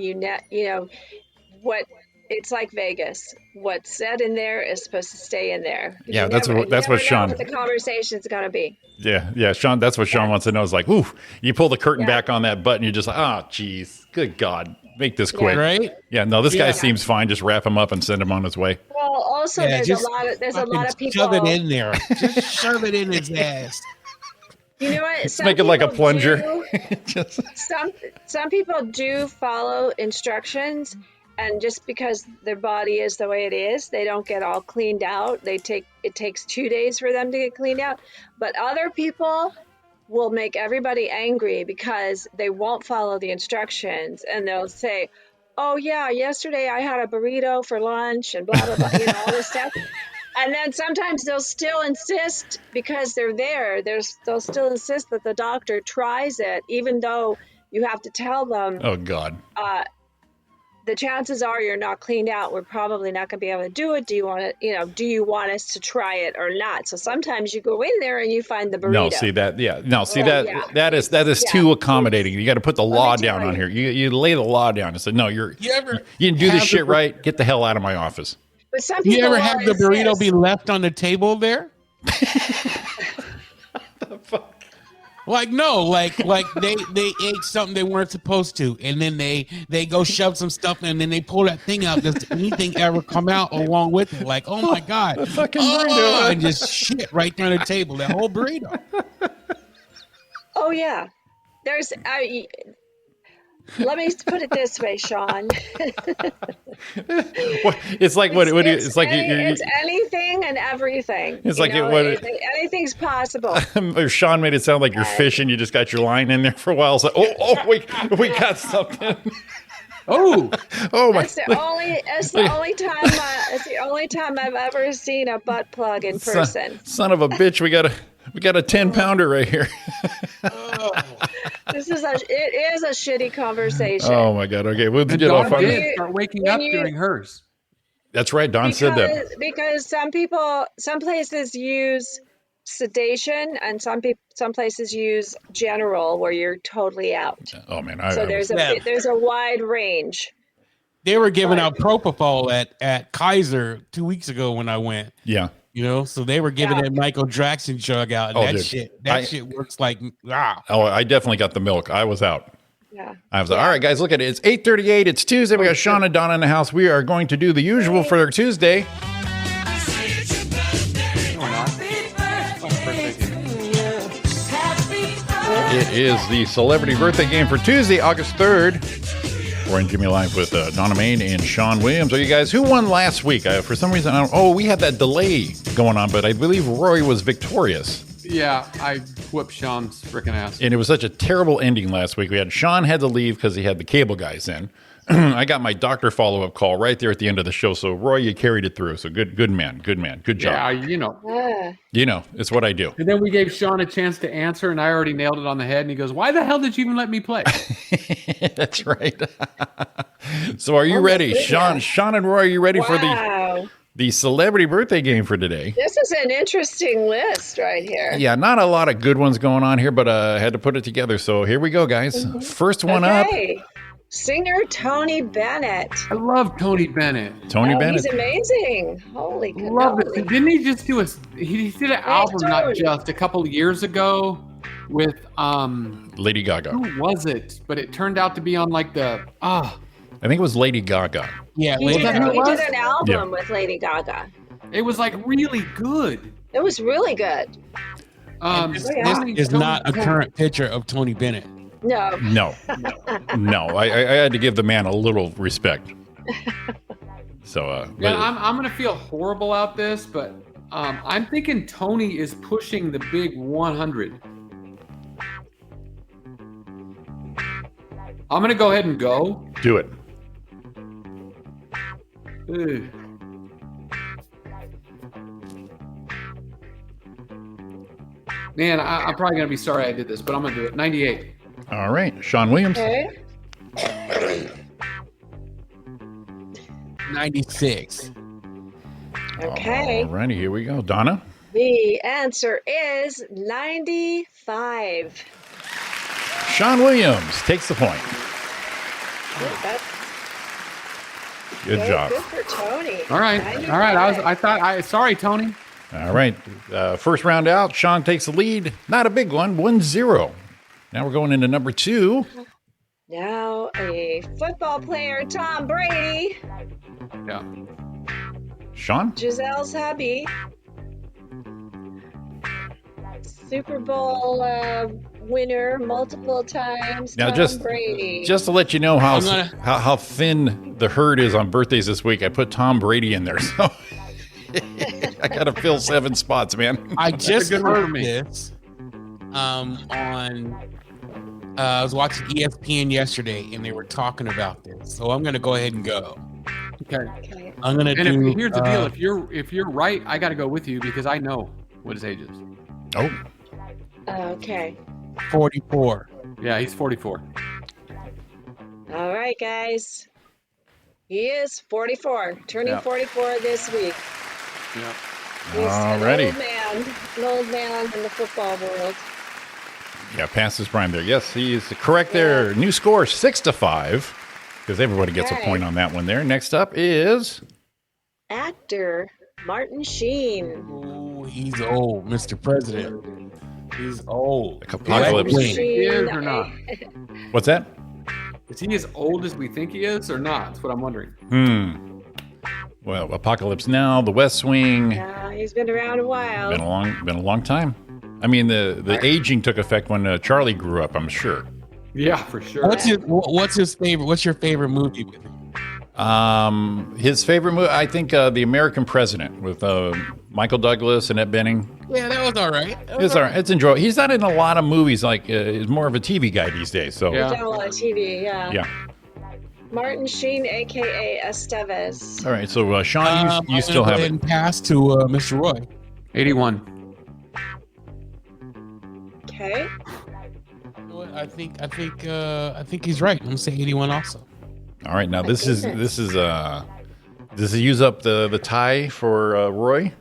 what. It's like Vegas. What's said in there is supposed to stay in there. Yeah, that's what Sean. What the conversation's gonna be. Yeah, Sean. That's what Sean wants to know. Is like, ooh, you pull the curtain back on that button, you're just like, oh, geez, good God, make this quick, right? Yeah, no, this guy seems fine. Just wrap him up and send him on his way. Well, also there's a lot of people. Shove it in there. Just shove it in his ass. You know what? Let's make it like a plunger. Some people do follow instructions. And just because their body is the way it is, they don't get all cleaned out. It takes 2 days for them to get cleaned out. But other people will make everybody angry because they won't follow the instructions. And they'll say, "Oh yeah, yesterday I had a burrito for lunch," and blah, blah, blah, all this stuff. And then sometimes they'll still insist because they're there. They'll still insist that the doctor tries it, even though you have to tell them. Oh God. The chances are you're not cleaned out. We're probably not going to be able to do it. Do you want to, do you want us to try it or not? So sometimes you go in there and you find the burrito. No, see that. Yeah. No, see that is too accommodating. You got to put the law down on here. You lay the law down and say, no, you didn't do this shit right. Get the hell out of my office. But some people you ever have the burrito be left on the table there? The fuck? Like no, like they ate something they weren't supposed to, and then they go shove some stuff, and then they pull that thing out. Does anything ever come out along with it? Like, oh my God, the fucking burrito, and just shit right there on the table. That whole burrito. Oh yeah, let me put it this way, Sean. It's like what? It's like it's anything and everything. It's like anything's possible. Sean made it sound like you're fishing. You just got your line in there for a while. So we got something. Oh my! It's the only time I've ever seen a butt plug in person. Son of a bitch! We got a 10-pounder right here. It is a shitty conversation. Oh my God! Okay, we'll get Dawn off on did start waking up during hers. That's right. Dawn said that because some places use sedation, and some places use general, where you're totally out. Oh man! So there's a wide range. They were giving out propofol at Kaiser 2 weeks ago when I went. Yeah. You know, so they were giving that Michael Jackson jug out. And that shit works like Oh, I definitely got the milk. I was out. Yeah. I was like, all right, guys, look at it. It's 8:38. It's Tuesday. We got Sean and Donna in the house. We are going to do the usual for their Tuesday. It is the celebrity birthday game for Tuesday, August 3rd. Roy and Jimmy live with Donna Maine and Sean Williams. Are you guys, who won last week? For some reason, we had that delay going on, but I believe Roy was victorious. Yeah, I whooped Sean's freaking ass. And it was such a terrible ending last week. Sean had to leave because he had the cable guys in. I got my doctor follow-up call right there at the end of the show. So, Roy, you carried it through. So, good man. Good job. Yeah, You know, it's what I do. And then we gave Sean a chance to answer, and I already nailed it on the head. And he goes, "Why the hell did you even let me play?" That's right. So, are you ready? Sean and Roy, are you ready for the celebrity birthday game for today? This is an interesting list right here. Yeah, not a lot of good ones going on here, but I had to put it together. So, here we go, guys. First one up. Singer Tony Bennett. I love Tony Bennett. Tony Bennett. He's amazing. Holy cow. Love it. Didn't he just do he did an album not just a couple of years ago with Lady Gaga. Who was it? But it turned out to be on like the I think it was Lady Gaga. Yeah, he did an album with Lady Gaga. It was like really good. It was really good. This is not a current picture of Tony Bennett. No. I had to give the man a little respect. So, I'm gonna feel horrible about this, but I'm thinking Tony is pushing the big 100. I'm gonna go ahead and go. Do it. Ugh. Man, I'm probably gonna be sorry I did this, but I'm gonna do it. 98. All right, Sean Williams. Okay. 96. Okay. All righty, here we go. Donna? The answer is 95. Sean Williams takes the point. Good job. Good for Tony. All right. 95. Sorry, Tony. All right. First round out, Sean takes the lead. Not a big one, 1-0. Now we're going into number 2. Now a football player, Tom Brady. Yeah. Sean? Giselle's hubby. Super Bowl winner multiple times. Now, Tom Brady. just to let you know how thin the herd is on birthdays this week, I put Tom Brady in there. So I got to fill 7 spots, man. I just heard this I was watching ESPN yesterday, and they were talking about this. So I'm going to go ahead and go. Okay. I'm going to do. Here's the deal: if you're right, I got to go with you because I know what his age is. Oh. Okay. 44. Yeah, he's 44. All right, guys. He is 44, turning 44 this week. Yeah. He's Alrighty. an old man in the football world. Yeah, past his prime there. Yes, he is correct there. New score, 6-5, because everybody gets a point on that one there. Next up is Actor Martin Sheen. Oh, he's old, Mr. President. He's old. Apocalypse. Is he or not? What's that? Is he as old as we think he is or not? That's what I'm wondering. Well, Apocalypse Now, The West Wing. Yeah, he's been around a while. Been a long time. I mean, the aging took effect when Charlie grew up, I'm sure. Yeah, for sure. What's his favorite? What's your favorite movie with him? His favorite movie, I think, The American President with Michael Douglas, Annette Bening. Yeah, that was all right. It's all right. It's enjoyable. He's not in a lot of movies. Like he's more of a TV guy these days. So He's done a lot of TV. Yeah. Yeah. Martin Sheen, aka Estevez. All right. So Sean, you still have it. Pass to Mr. Roy. 81. Okay. You know what? I think he's right. I'm gonna say 81 also. All right. Now this is does he use up the tie for Roy?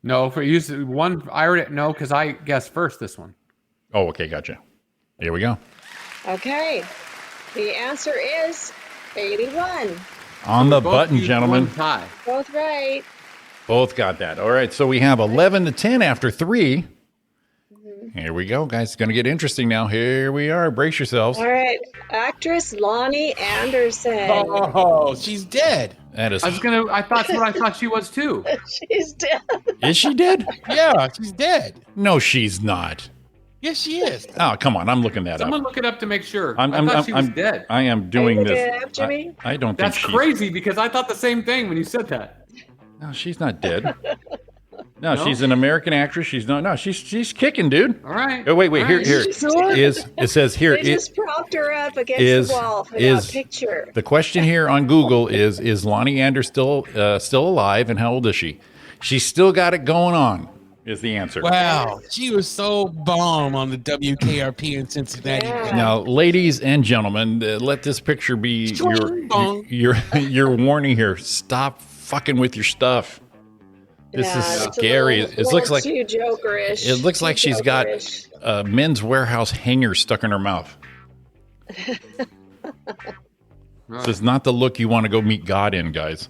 No, for use one. I already know because I guessed first this one. Oh, okay, gotcha. Here we go. Okay. The answer is 81. On the Both button, used gentlemen. one tie. Both right. Both got that. All right, so we have 11 to 10 after 3. Here we go, guys. It's going to get interesting now. Here we are. Brace yourselves. All right. Actress Lonnie Anderson. Oh, she's dead. That is. I thought that's what I thought she was too. She's dead. Is she dead? Yeah, she's dead. No, she's not. Yes, she is. Oh, come on. I'm looking that Someone up. look it up to make sure. I thought she was dead. I am doing looking this. it up, Jimmy? I don't That's think she's. crazy because I thought the same thing when you said that. No, she's not dead. No, she's an American actress. She's not. No, she's kicking, dude. All right. Oh, wait. All Here right. is. It says here. They just propped her up against is- the wall for is- that picture. The question here on Google is Lonnie Anders still alive, and how old is she? She's still got it going on. Is the answer. Wow, she was so bomb on the WKRP in Cincinnati. Yeah. Now, ladies and gentlemen, let this picture be your warning here. Stop fucking with your stuff. This is it's a scary. little- It looks like too jokerish. it looks like Too she's got jokerish. a Men's Warehouse hanger stuck in her mouth. This is not the look you want to go meet God in, guys.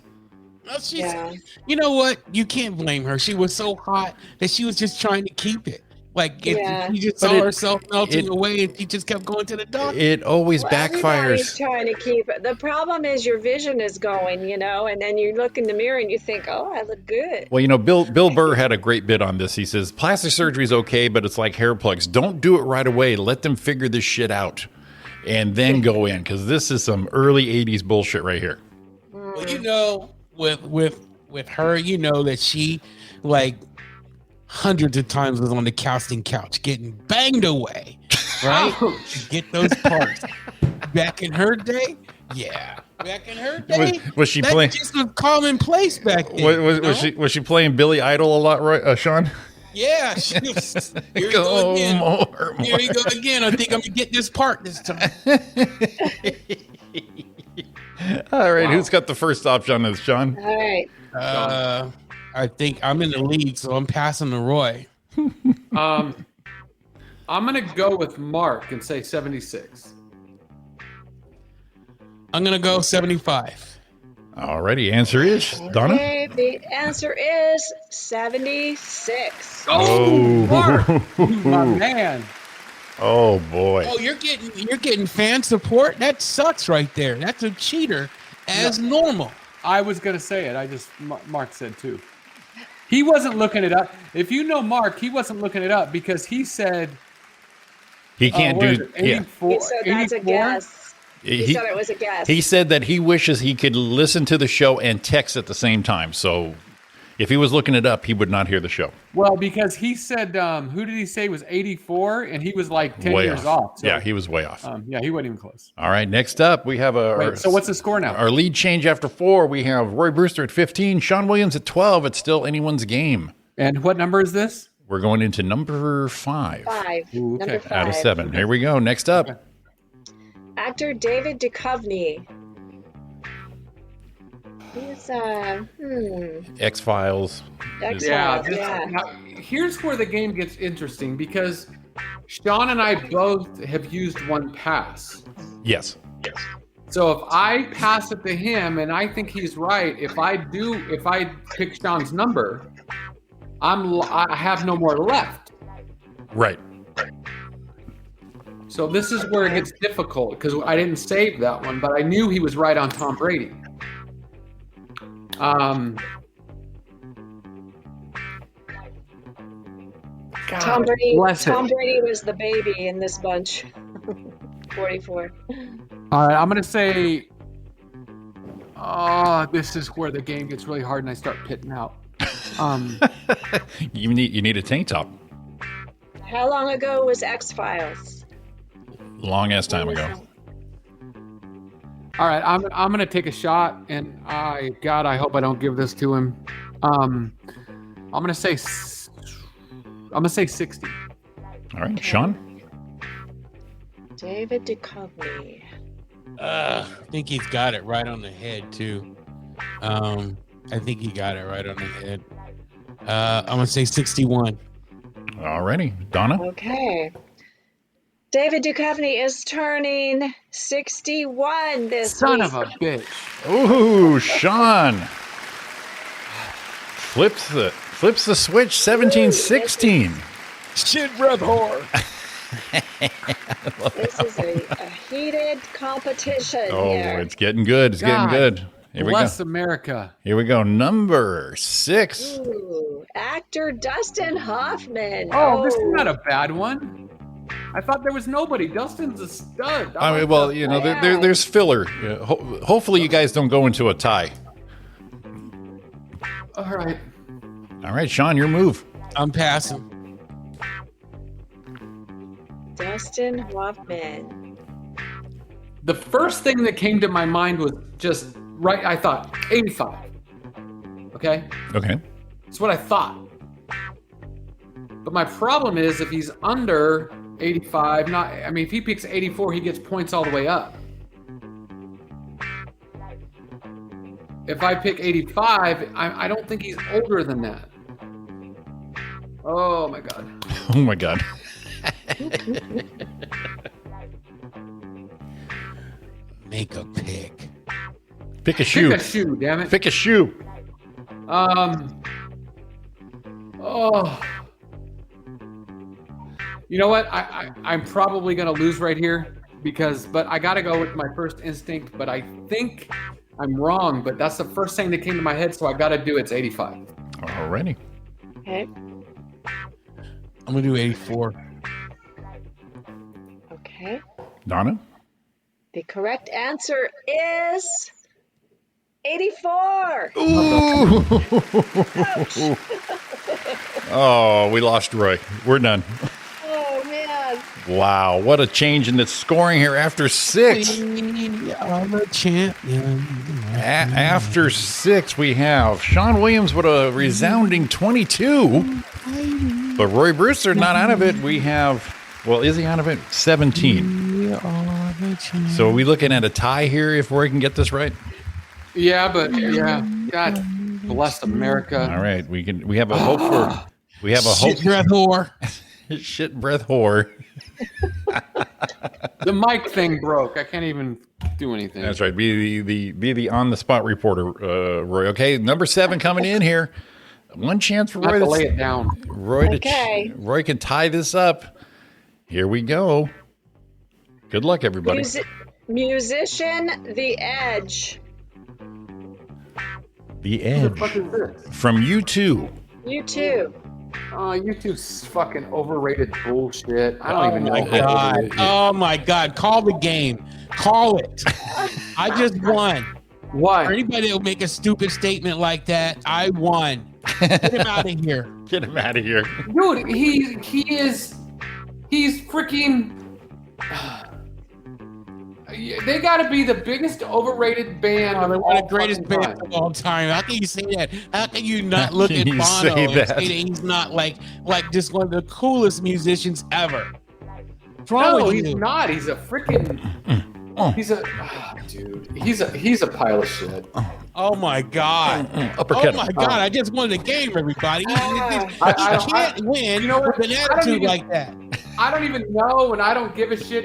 No, she's, Yeah. You know what? You can't blame her. She was so hot that she was just trying to keep it. Like if Yeah. she just But saw it- herself melting it- away, and she just kept going to the doctor. It always Everybody's backfires. trying to keep it. The problem is your vision is going, and then you look in the mirror and you think, "Oh, I look good." Well, Bill Burr had a great bit on this. He says plastic surgery is okay, but it's like hair plugs. Don't do it right away. Let them figure this shit out, and then go in, because this is some early '80s bullshit right here. Well, with her, you know that she like hundreds of times was on the casting couch getting banged away, right? To get those parts. Back in her day, yeah. Back in her day, Was she that playing? just was commonplace back then. Was she playing Billy Idol a lot, right, Sean? Yeah, she was. Here you Go go again. more. Here you go again. I think I'm gonna get this part this time. All right, who's got the first option on this, Sean? All right. I think I'm in the lead, so I'm passing to Roy. I'm gonna go with Mark and say 76. I'm gonna go 75. Alrighty, answer is Donna. Okay, the answer is 76. Oh. Mark, my man. Oh boy. Oh, you're getting fan support. That sucks right there. That's a cheater as normal. I was gonna say it. Mark said too. He wasn't looking it up. If you know Mark, he wasn't looking it up because he said He can't what is do. it, Yeah. 84, He said that's a 84? guess. He said it was a guess. He said that he wishes he could listen to the show and text at the same time. So if he was looking it up, he would not hear the show. Well, because he said, who did he say was 84? And he was like 10 Way years off. So, Yeah, he was way off. yeah, he wasn't even close. All right, next up, we have Wait, so what's the score now? our lead change after 4. We have Roy Brewster at 15, Sean Williams at 12. It's still anyone's game. And what number is this? We're going into number 5. 5. Ooh, okay. Number 5. Out of 7. Here we go. Next up. Actor David Duchovny. He's X-Files. X-Files, Yeah. Now, here's where the game gets interesting because Sean and I both have used one pass. Yes. So if I pass it to him and I think he's right, if I pick Sean's number, I have no more left. Right. So this is where it gets difficult because I didn't save that one, but I knew he was right on Tom Brady. God, Tom Brady. bless it. Tom Brady was the baby in this bunch. 44. All right, I'm gonna say. This is where the game gets really hard and I start pitting out. You need a tank top. How long ago was X-Files? Long ass time ago. All right, I'm gonna take a shot, and I hope I don't give this to him. I'm gonna say 60. All right, Sean. David Duchovny. I think he's got it right on the head too. I think he got it right on the head. I'm gonna say 61. Alrighty, Donna. Okay. David Duchovny is turning 61 this Son week. of a bitch. Ooh, Sean flips the switch. 17-16. Shit, breath whore. This is a heated competition Oh, here. it's getting good. It's getting God good. Here we go. Bless America. Here we go. Number 6. Ooh, actor Dustin Hoffman. Oh, this is not a bad one. I thought there was nobody. Dustin's a stud. I mean, well, you know, there's filler. Hopefully, you guys don't go into a tie. All right. All right, Sean, your move. I'm passing. Dustin Hoffman. The first thing that came to my mind was just right. I thought 85. Okay. Okay. That's what I thought. But my problem is if he's under 85, if he picks 84, he gets points all the way up. If I pick 85, I don't think he's older than that. Oh my God. Oh my God. Make a pick. Pick a shoe. Pick a shoe, damn it. Pick a shoe. Oh. You know what? I'm probably gonna lose right here but I gotta go with my first instinct, but I think I'm wrong, but that's the first thing that came to my head, so I gotta do it's 85. Alrighty. Okay. I'm gonna do 84. Okay. Donna? The correct answer is 84. Ooh. Oh, we lost Roy. We're done. Oh, man. Wow, what a change in the scoring here after 6. I'm a champion. After 6, we have Sean Williams with a resounding 22. But Roy Brewster not out of it. We have, well, is he out of it? 17. So are we looking at a tie here if Roy can get this right? Yeah, but yeah. God bless America. All right, we have a hope for. We have a hope. Shit breath whore. Shit breath whore. The mic thing broke. I can't even do anything. That's right. Be the on the spot reporter, Roy. Okay, number 7 coming in here. One chance for Roy to lay it down. Roy Okay. Roy can tie this up. Here we go. Good luck, everybody. Musician The Edge. The Who the Edge fuck is this? from U2. You too. YouTube's fucking overrated bullshit. I don't even know. Oh my God. Oh my God. Call the game. Call it. I just won. Why? For anybody that will make a stupid statement like that, I won. Get him out of here. Get him out of here. Dude, he's freaking. They got to be the biggest overrated band. They're of one all of the greatest fucking bands time. of all time. How can you say that? How can you not look How at can you Bono say and that? say that he's not like just one of the coolest musicians ever? What's wrong No, with he's you? not. He's a freaking. Dude. He's a pile of shit. Oh my God! Uppercut. Oh my God! I just won the game, everybody. You I can't win you know what? with an I don't attitude even- like that. I don't even know, and I don't give a shit.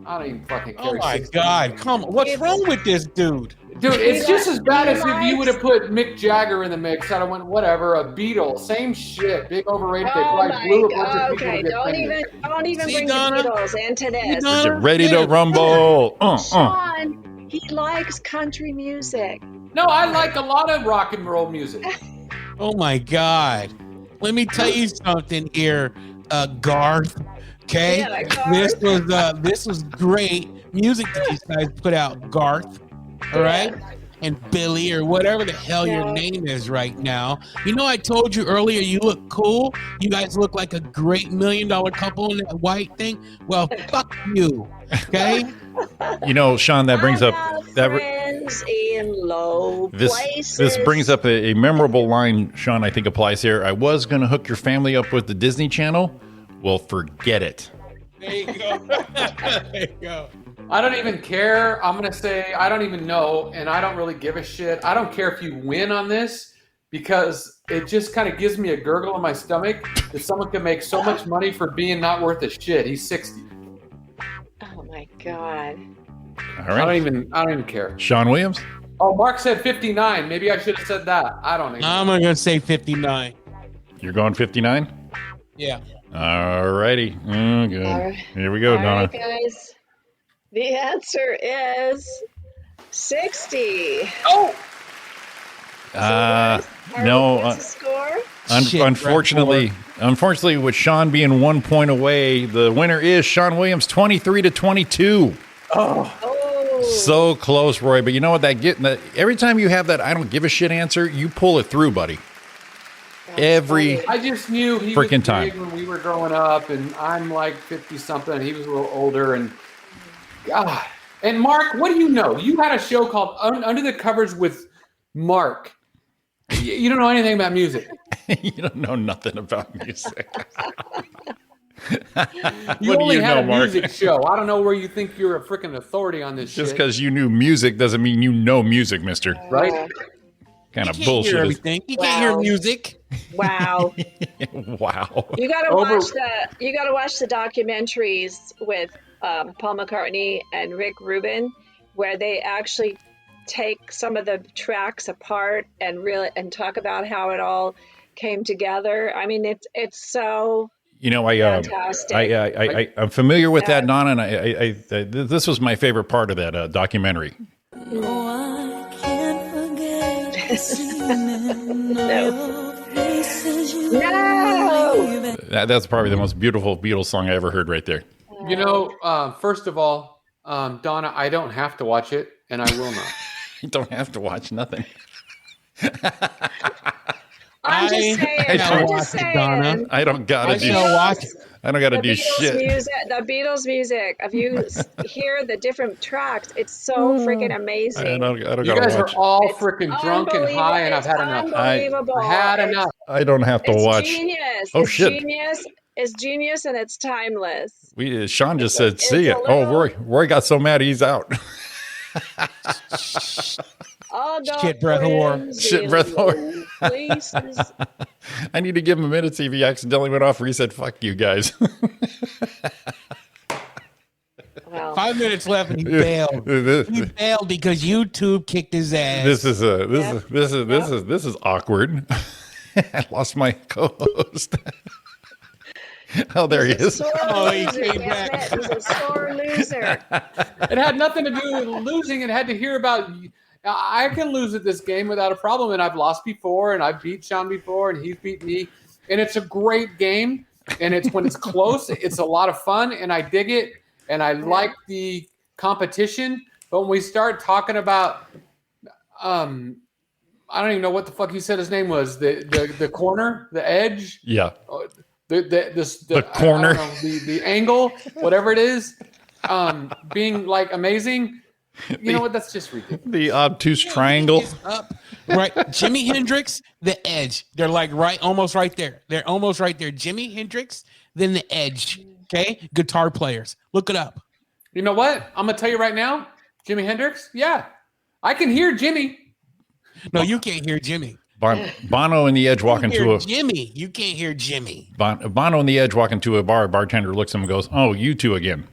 I don't even fucking care. Oh my 16. God! Come on, what's wrong with this dude? Dude, it's just as bad as if you likes- would have put Mick Jagger in the mix. I'd have went, whatever, a Beatle, same shit, big overrated. They Oh probably my blew a bunch God. of people Okay, to get don't famous. even See, bring Donna? the Beatles into this. Donna? Get ready to rumble. Sean, he likes country music. No, I like a lot of rock and roll music. Oh my God! Let me tell you something here, Garth. Okay, Yeah, Garth. this was great music that these guys put out, Garth. All right, and Billy or whatever the hell your Yeah. name is right now. You know, I told you earlier you look cool. You guys look like a great $1 million couple in that white thing. Well, fuck you. Okay. You know, Sean, that brings up friends in low places. this brings up a memorable line. Sean, I think applies here. I was going to hook your family up with the Disney Channel. Well, forget it. There you go. There you go. I don't even care. I'm going to say I don't even know, and I don't really give a shit. I don't care if you win on this. because it just kind of gives me a gurgle in my stomach that someone can make so much money for being not worth a shit. He's 60. Oh my God. All right. I don't even care. Sean Williams? Oh, Mark said 59. Maybe I should have said that. I don't even. I'm gonna say 59. You're going 59? Yeah. All righty. Oh, good. All right. Here we go, All Donna. right, guys. The answer is 60. Oh! No. What's the score? Unfortunately, with Sean being 1 point away, the winner is Sean Williams, 23-22. Oh. So close, Roy. But you know what? Every time you have that I don't give a shit answer, you pull it through, buddy. I just knew he was big time when we were growing up, and I'm like 50-something, and he was a little older, and God. And Mark, what do you know? You had a show called Under the Covers with Mark. You don't know anything about music. You don't know nothing about music. You only had a music show. I don't know where you think you're a freaking authority on this shit. Just because you knew music doesn't mean you know music, mister. Right? Kind of You bullshit. hear everything. You can't hear music. Wow. Wow. You gotta watch the documentaries with Paul McCartney and Rick Rubin, where they actually take some of the tracks apart and talk about how it all came together. I mean, it's so fantastic. I'm familiar with that, Donna, and I this was my favorite part of that documentary. No, I can't forget the scene of your faces you No! That's probably the most beautiful Beatles song I ever heard right there. You know, first of all, Donna, I don't have to watch it, and I will not. You don't have to watch nothing. I'm just saying. Donna. I don't gotta do. watch it. I don't gotta The do Beatles shit. the Beatles music. If you hear the different tracks, it's so freaking amazing. I don't You gotta guys watch. are all freaking drunk and high, and I've had enough. Unbelievable. I had enough. I don't have to It's watch. genius. Oh, it's shit. Genius. It's genius and it's timeless. Sean just said, "See ya." a Oh, little- Roy got so mad he's out. All Shit breath whore. friends Shit in breath whore. low places. I need to give him a minute, see if he accidentally went off where he said, "Fuck you guys." Well, 5 minutes left and he bailed. He bailed because YouTube kicked his ass. This is awkward. I lost my co-host. Oh, there he is. Oh, he loser, came damn back. it. He's a sore loser. It had nothing to do with losing. It had to hear about. I can lose at this game without a problem, and I've lost before, and I've beat Sean before, and he's beat me, and it's a great game. And it's when it's close, it's a lot of fun, and I dig it, and I like the competition. But when we start talking about, I don't even know what the fuck he said his name was. The corner, the edge. Yeah. The corner, the angle, whatever it is, being like amazing. You know what? That's just ridiculous. The obtuse triangle. Up. Right. Jimi Hendrix, the edge. They're like almost right there. They're almost right there. Jimi Hendrix, then the edge. Okay? Guitar players. Look it up. You know what? I'm gonna tell you right now, Jimi Hendrix. Yeah, I can hear Jimmy. No, you can't hear Jimmy. Bono and the Edge walking to a Jimmy. You can't hear Jimmy. Bono and the Edge walking to a bar. Bartender looks at him and goes, "Oh, you two again."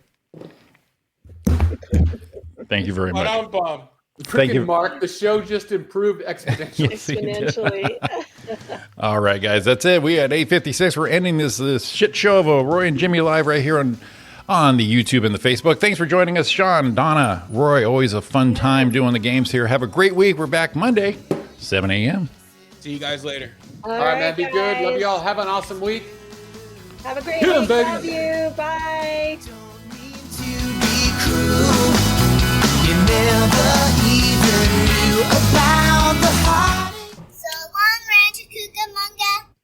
Thank you very much. Thank you, Mark. The show just improved exponentially. Yes, you did. Exponentially. All right, guys, that's it. We at 8:56. We're ending this shit show of a Roy and Jimmy live right here on the YouTube and the Facebook. Thanks for joining us, Sean, Donna, Roy. Always a fun time doing the games here. Have a great week. We're back Monday, 7 a.m. See you guys later. All right, man. Be good. Love guys. y'all. Have an awesome week. Have a great Hit 'em, week. baby. Love you. Bye.